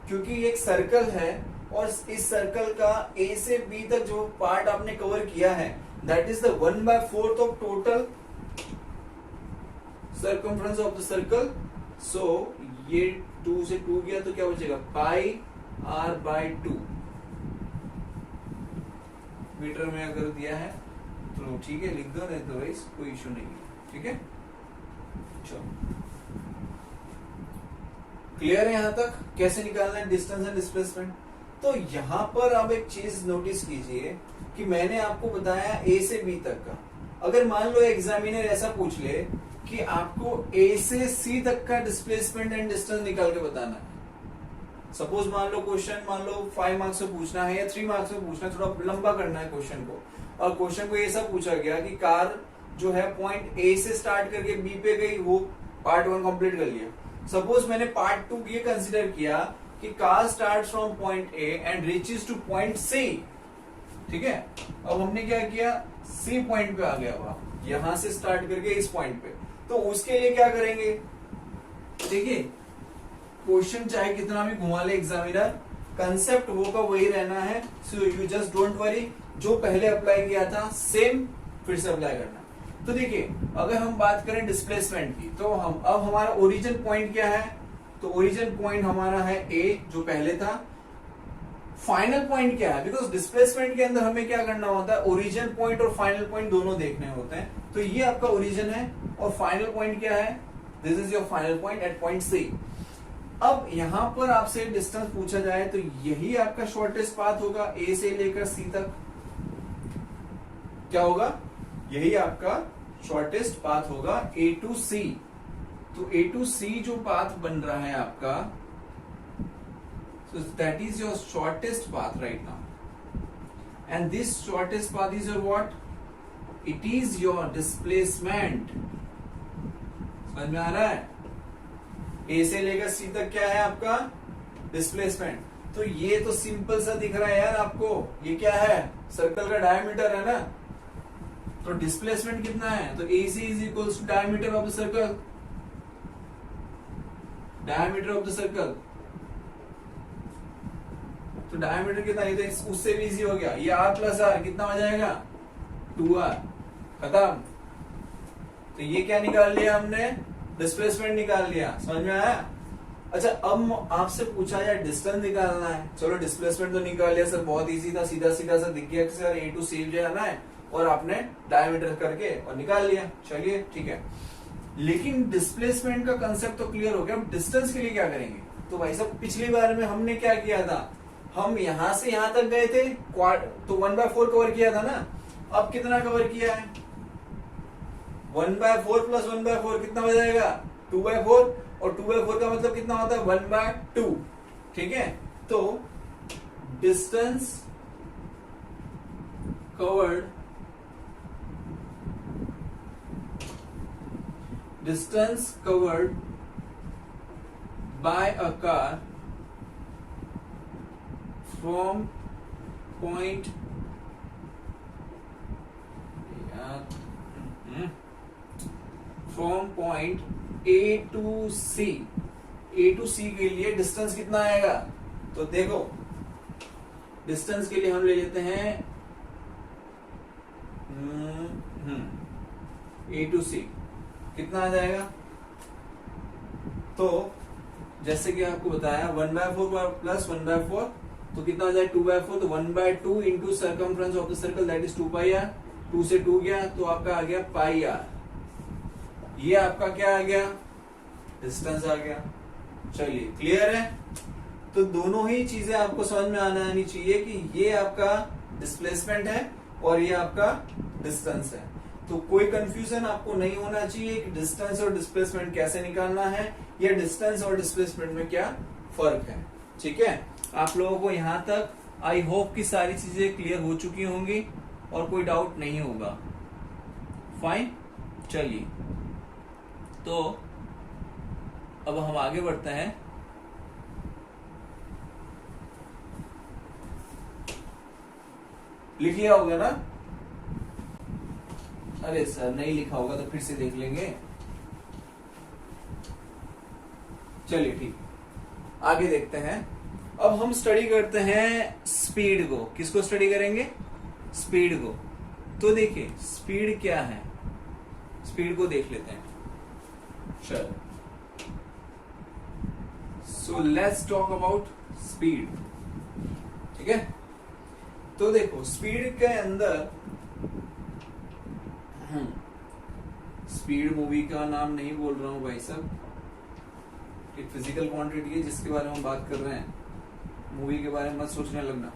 क्योंकि एक सर्कल है और इस सर्कल का ए से बी तक जो पार्ट आपने कवर किया है that is the 1/4 of total circumference of the circle. So ये 2 से 2 गया तो क्या बचेगा पाई आर बाय 2 मीटर में अगर दिया है तो ठीक है लिख दो, नहीं तो वाइस कोई इशू नहीं है, ठीक है। चलो क्लियर है यहां तक कैसे निकालना है डिस्टेंस एंड डिस्प्लेसमेंट। तो यहां पर आप एक चीज नोटिस कीजिए कि मैंने आपको बताया ए से बी तक का, अगर मान लो एग्जामिनर ऐसा पूछ ले कि आपको ए से सी तक का डिस्प्लेसमेंट एंड डिस्टेंस निकाल के बताना है, सपोज मान लो क्वेश्चन मान लो 5 मार्क्स में पूछना है या 3 मार्क्स में पूछना है, थोड़ा लंबा करना है क्वेश्चन को, और क्वेश्चन को ये सब पूछा गया कि कार जो है पॉइंट ए से स्टार्ट करके बी पे गई, वो पार्ट 1 कंप्लीट कर लिया। सपोज मैंने पार्ट 2 ये कंसीडर किया कि car start from point A and reaches to point C, ठीक है। अब हमने क्या किया सी पॉइंट पे आ गया, वहां यहां से स्टार्ट करके इस पॉइंट पे, तो उसके लिए क्या करेंगे, देखिए क्वेश्चन चाहे कितना भी घुमा ले एग्जामिनर, कंसेप्ट होगा वही रहना है। So you just don't worry, जो पहले अप्लाई किया था सेम फिर से अप्लाई करना। तो देखिए अगर हम बात करें डिस्प्लेसमेंट की, तो हम अब हमारा ओरिजिन पॉइंट क्या है, तो ओरिजिन पॉइंट हमारा है ए जो पहले था। फाइनल पॉइंट क्या है, बिकॉज डिस्प्लेसमेंट के अंदर हमें क्या करना होता है, ओरिजिन पॉइंट और फाइनल पॉइंट दोनों देखने होते हैं। तो ये आपका ओरिजिन है और फाइनल पॉइंट क्या है, this is your final point at point C. अब यहां पर आपसे डिस्टेंस पूछा जाए तो यही आपका शॉर्टेस्ट पाथ होगा ए से लेकर सी तक, क्या होगा, यही आपका शॉर्टेस्ट पाथ होगा ए टू सी। तो ए टू सी जो पाथ बन रहा है आपका, so that is your shortest path right now, and this shortest path is your what, it is your displacement। समझ में आ रहा है, ए से लेकर सी तक क्या है आपका डिस्प्लेसमेंट। तो ये तो सिंपल सा दिख रहा है यार आपको, ये क्या है सर्कल का डायमीटर है ना, तो डिस्प्लेसमेंट कितना है, तो A C is equals to diameter of the circle, diameter of the circle. तो डायमीटर कितना, ये तो उससे भी इजी हो गया, ये आर प्लस आर कितना हो जाएगा 2r, खत्म। तो ये क्या निकाल लिया हमने, डिस्प्लेसमेंट निकाल लिया, समझ में आया। अच्छा अब आपसे पूछा जाए डिस्टेंस निकालना है, चलो डिस्प्लेसमेंट तो निकाल लिया सर, बहुत इजी था, सीधा सीधा सा दिख गया कि सर ए टू सी जाना है और आपने डायमीटर करके और निकाल लिया, चलिए ठीक है। लेकिन डिस्प्लेसमेंट का कंसेप्ट तो क्लियर हो गया, अब डिस्टेंस के लिए क्या करेंगे। तो भाई साहब पिछली बार में हमने क्या किया था, हम यहां से यहां तक गए थे तो 1/4 कवर किया था ना, अब कितना कवर किया है 1/4 प्लस 1/4 कितना हो जाएगा 2/4, और 2/4 का मतलब कितना होता है 1/2, ठीक है। तो distance covered, distance covered by a car from point A to C, A to C के लिए डिस्टेंस कितना आएगा, तो देखो डिस्टेंस के लिए हम ले लेते हैं ए टू सी, कितना आ जाएगा, तो जैसे कि आपको बताया 1/4 प्लस 1/4 तो कितना हो जाएगा 2/4, तो 1/2 into circumference of the circle that is 2 pi R, 2 से 2 गया तो आपका आ गया पाई आर, ये आपका क्या आ गया डिस्टेंस आ गया। चलिए क्लियर है, तो दोनों ही चीजें आपको समझ में आनी चाहिए कि ये आपका डिस्प्लेसमेंट है और ये आपका डिस्टेंस है। तो कोई कंफ्यूजन आपको नहीं होना चाहिए कि डिस्टेंस और डिस्प्लेसमेंट कैसे निकालना है या डिस्टेंस और डिस्प्लेसमेंट में क्या फर्क है। ठीक है, आप लोगों को यहां तक आई होप कि सारी चीजें क्लियर हो चुकी होंगी और कोई डाउट नहीं होगा। फाइन, चलिए तो अब हम आगे बढ़ते हैं। लिख लिया होगा ना? अरे सर नहीं लिखा होगा तो फिर से देख लेंगे। चलिए ठीक, आगे देखते हैं। अब हम स्टडी करते हैं स्पीड को। किसको स्टडी करेंगे? स्पीड को। तो देखिए स्पीड क्या है, स्पीड को देख लेते हैं। चलो, so let's talk about speed. ठीक है, तो देखो स्पीड के अंदर स्पीड मूवी का नाम नहीं बोल रहा हूं भाई साहब, एक फिजिकल क्वांटिटी है जिसके बारे में हम बात कर रहे हैं, मूवी के बारे में मत सोचने लगना।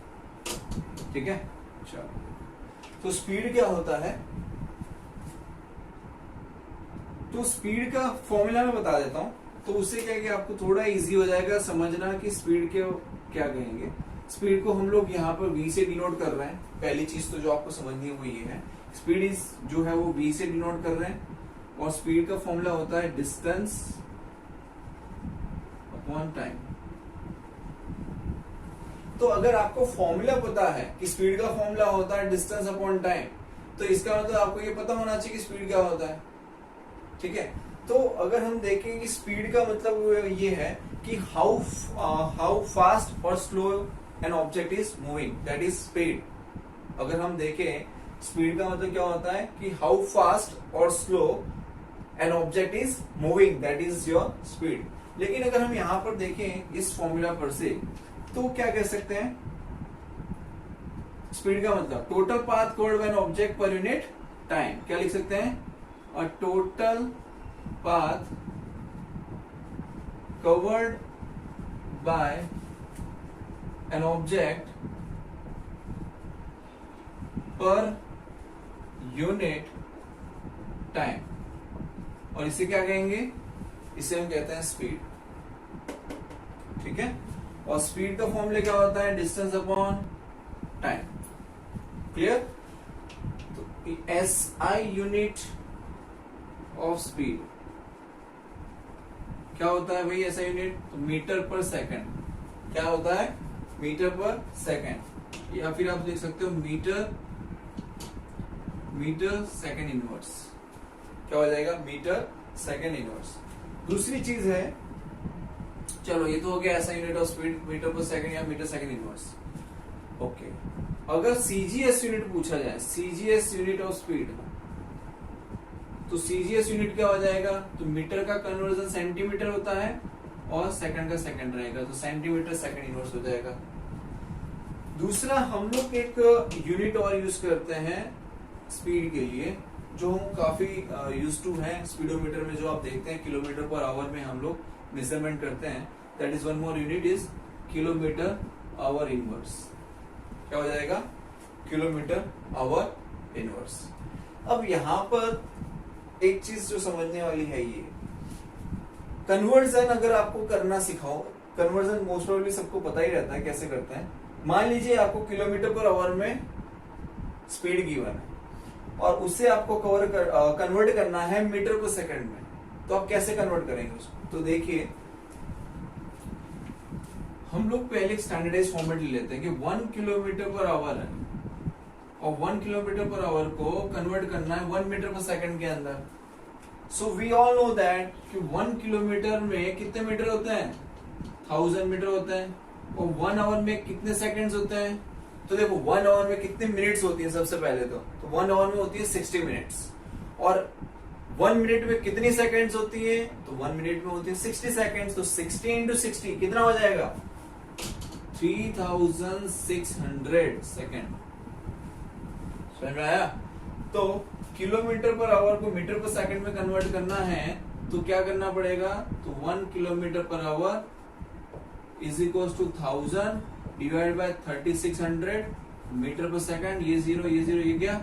ठीक है, चलो तो स्पीड क्या होता है? तो स्पीड का फॉर्मूला मैं बता देता हूं, तो उससे क्या है कि आपको थोड़ा इजी हो जाएगा समझना कि स्पीड के क्या कहेंगे। स्पीड को हम लोग यहाँ पर v से डिनोट कर रहे हैं। पहली चीज तो जो आपको समझनी है वो ये है, स्पीड इज जो है वो v से डिनोट कर रहे हैं और स्पीड का फॉर्मूला होता है डिस्टेंस अपॉन टाइम। तो अगर आपको फॉर्मूला पता है कि स्पीड का फॉर्मूला होता है डिस्टेंस अपॉन टाइम, तो इसका मतलब आपको ये पता होना चाहिए कि स्पीड क्या होता है। ठीक है, तो अगर हम देखें कि स्पीड का मतलब ये है कि हाउ फास्ट और slow an object is moving, that is speed. अगर हम देखें स्पीड का मतलब क्या होता है कि हाउ फास्ट और slow an object is moving, that is your speed. लेकिन अगर हम यहां पर देखें इस फॉर्मूला पर से, तो क्या कह सकते हैं? स्पीड का मतलब total path covered by an object per unit time. क्या लिख सकते हैं? A total path covered by an object per unit time. और इसे क्या कहेंगे? इसे हम कहते हैं स्पीड। ठीक है, और स्पीड का फॉर्मूला क्या होता है? Distance upon time. क्लियर? तो एसआई यूनिट ऑफ स्पीड क्या होता है भाई? ऐसा यूनिट तो मीटर पर सेकंड। क्या होता है? मीटर पर सेकंड, या फिर आप लिख सकते हो मीटर सेकंड इनवर्स। क्या हो जाएगा? Metre second inverse. दूसरी चीज है, चलो ये तो हो गया ऐसा unit of speed, metre per second या मीटर सेकंड इनवर्स। ओके, अगर सीजीएस यूनिट पूछा जाए, सीजीएस यूनिट ऑफ स्पीड, तो सीजीएस यूनिट क्या हो जाएगा? तो मीटर का कन्वर्जन सेंटीमीटर होता है और सेकंड का सेकंड रहेगा, तो सेंटीमीटर सेकंड इनवर्स हो जाएगा। दूसरा हम लोग एक यूनिट और यूज करते हैं स्पीड के लिए, जो हम काफी यूज टू है स्पीडोमीटर में, जो आप देखते हैं किलोमीटर पर आवर में हम लोग मेजरमेंट करते हैं। That is one more unit is kilometre our inverse. क्या हो जाएगा? Kilometre our inverse. अब यहां पर एक चीज जो समझने वाली है, ये कन्वर्जन अगर आपको करना सिखाओ, कन्वर्जन मोस्ट प्रोबेबली सबको पता ही रहता है कैसे करते हैं। मान लीजिए आपको किलोमीटर पर आवर में स्पीड गिवन है और उससे आपको कन्वर्ट करना है मीटर पर सेकंड में, तो आप कैसे कन्वर्ट करेंगे उसको? तो देखिए हम लोग पहले स्टैंडर्डाइज फॉर्मेट ले लेते हैं कि 1 किलोमीटर पर आवर है और 1 किलोमीटर पर आवर को कन्वर्ट करना है 1 मीटर पर सेकंड के अंदर। So we all know that कि 1 किलोमीटर में कितने मीटर होते हैं? 1000 मीटर होते हैं। और 1 आवर में कितने सेकंड्स होते हैं? तो देखो 1 आवर में कितने मिनट्स होती है? सबसे पहले तो 1 आवर में होती है 60 मिनट्स। और 1 मिनट में कितनी सेकंड्स होती है? तो 1 मिनट में होती है 60 सेकंड्स। तो 60 इंटू 60 कितना हो जाएगा? 3600 सेकंड। समझ में आया? तो किलोमीटर पर आवर को मीटर पर सेकंड में कन्वर्ट करना है तो क्या करना पड़ेगा? तो 1 kilometre per hour is equal to 1000 divide by 3600 metre per second. ये जीरो ये गया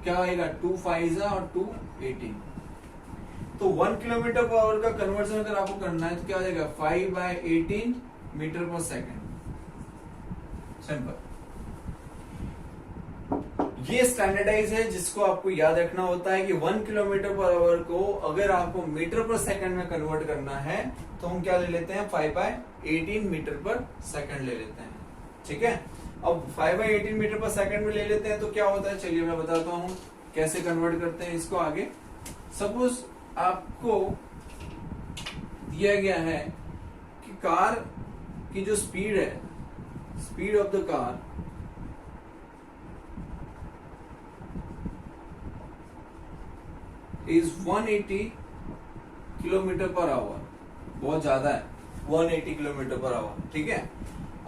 क्या आएगा 2 5 और 2 18। तो 1 किलोमीटर पर आवर का कन्वर्जन अगर आपको करना है तो क्या हो जाएगा 5/18 मीटर पर सेकेंड। सिंपल। ये स्टैंडर्डाइज है जिसको आपको याद रखना होता है कि 1 किलोमीटर पर आवर को अगर आपको मीटर पर सेकंड में कन्वर्ट करना है तो हम क्या ले लेते हैं 5/18 मीटर पर सेकंड ले लेते हैं। ठीक है, अब 5/18 मीटर पर सेकंड में ले लेते हैं तो क्या होता है, चलिए मैं बताता हूं कैसे कन्वर्ट करते हैं इसको आगे। सपोज आपको दिया गया है कि कार की जो स्पीड है, speed of the car is 180 kilometre per our. बहुत ज्यादा है 180 किलोमीटर पर आवर। ठीक है,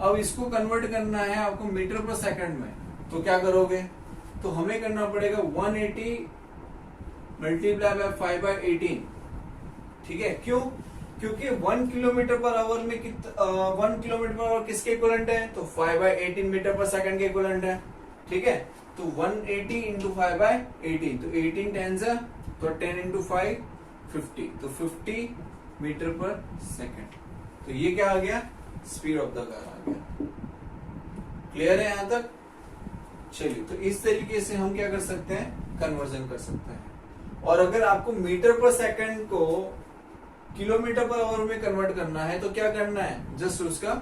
अब इसको कन्वर्ट करना है आपको मीटर पर सेकंड में, तो क्या करोगे, तो हमें करना पड़ेगा 180 मल्टीप्लाई बाय 5/18। ठीक है, क्यों, क्योंकि 1 किलोमीटर पर आवर में 1 किलोमीटर पर आवर किसके इक्विवेलेंट है, तो 5/18 मीटर पर सेकंड के इक्विवेलेंट है। ठीक है, तो 180 इंटू 5/18, तो 18 टेंस है तो 10 इंटू 5 50, तो 50 मीटर पर सेकंड। तो ये क्या आ गया, स्पीड ऑफ द कार आ गया। क्लियर है यहां तक? चलिए, तो इस तरीके से हम क्या कर सकते हैं, कन्वर्जन कर सकते हैं। और अगर आपको मीटर पर सेकंड को किलोमीटर पर आवर में कन्वर्ट करना है तो क्या करना है, जस्ट उसका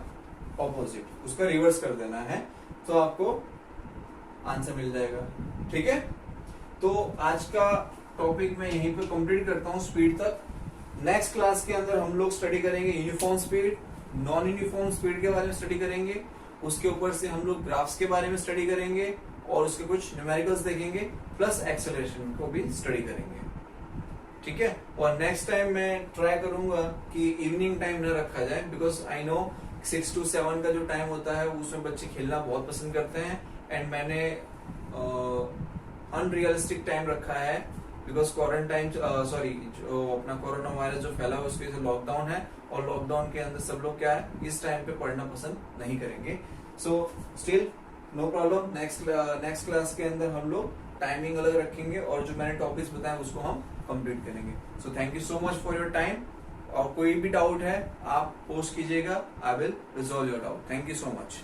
ऑपोजिट, उसका रिवर्स कर देना है, तो आपको आंसर मिल जाएगा। ठीक है, तो आज का टॉपिक मैं यहीं पे कंप्लीट करता हूं, स्पीड तक। नेक्स्ट क्लास के अंदर हम लोग स्टडी करेंगे uniform speed, non uniform speed के बारे में स्टडी करेंगे। उसके ऊपर से हम लोग ग्राफ्स के बारे में स्टडी करेंगे और उसके कुछ न्यूमेरिकल्स देखेंगे, प्लस एक्सेलरेशन को भी स्टडी करेंगे। ठीक है, और नेक्स्ट टाइम मैं ट्राई करूंगा कि इवनिंग टाइम न रखा जाए, बिकॉज आई नो 6 to 7 का जो टाइम होता है उसमें बच्चे खेलना बहुत पसंद करते हैं, एंड मैंने अनरियलिस्टिक टाइम रखा है बिकॉज क्वारंटाइन जो अपना कोरोना वायरस जो फैला है उसकी वजह से लॉकडाउन है, और लॉकडाउन के अंदर सब लोग क्या है इस टाइम पे पढ़ना पसंद नहीं करेंगे। So still no problem, next class के अंदर हम लोग टाइमिंग अलग रखेंगे और जो मैंने टॉपिक्स बताए उसको हम कंप्लीट करेंगे। So thank you so much for your time, और कोई भी डाउट है आप पोस्ट कीजिएगा, I will resolve your doubt. Thank you so much.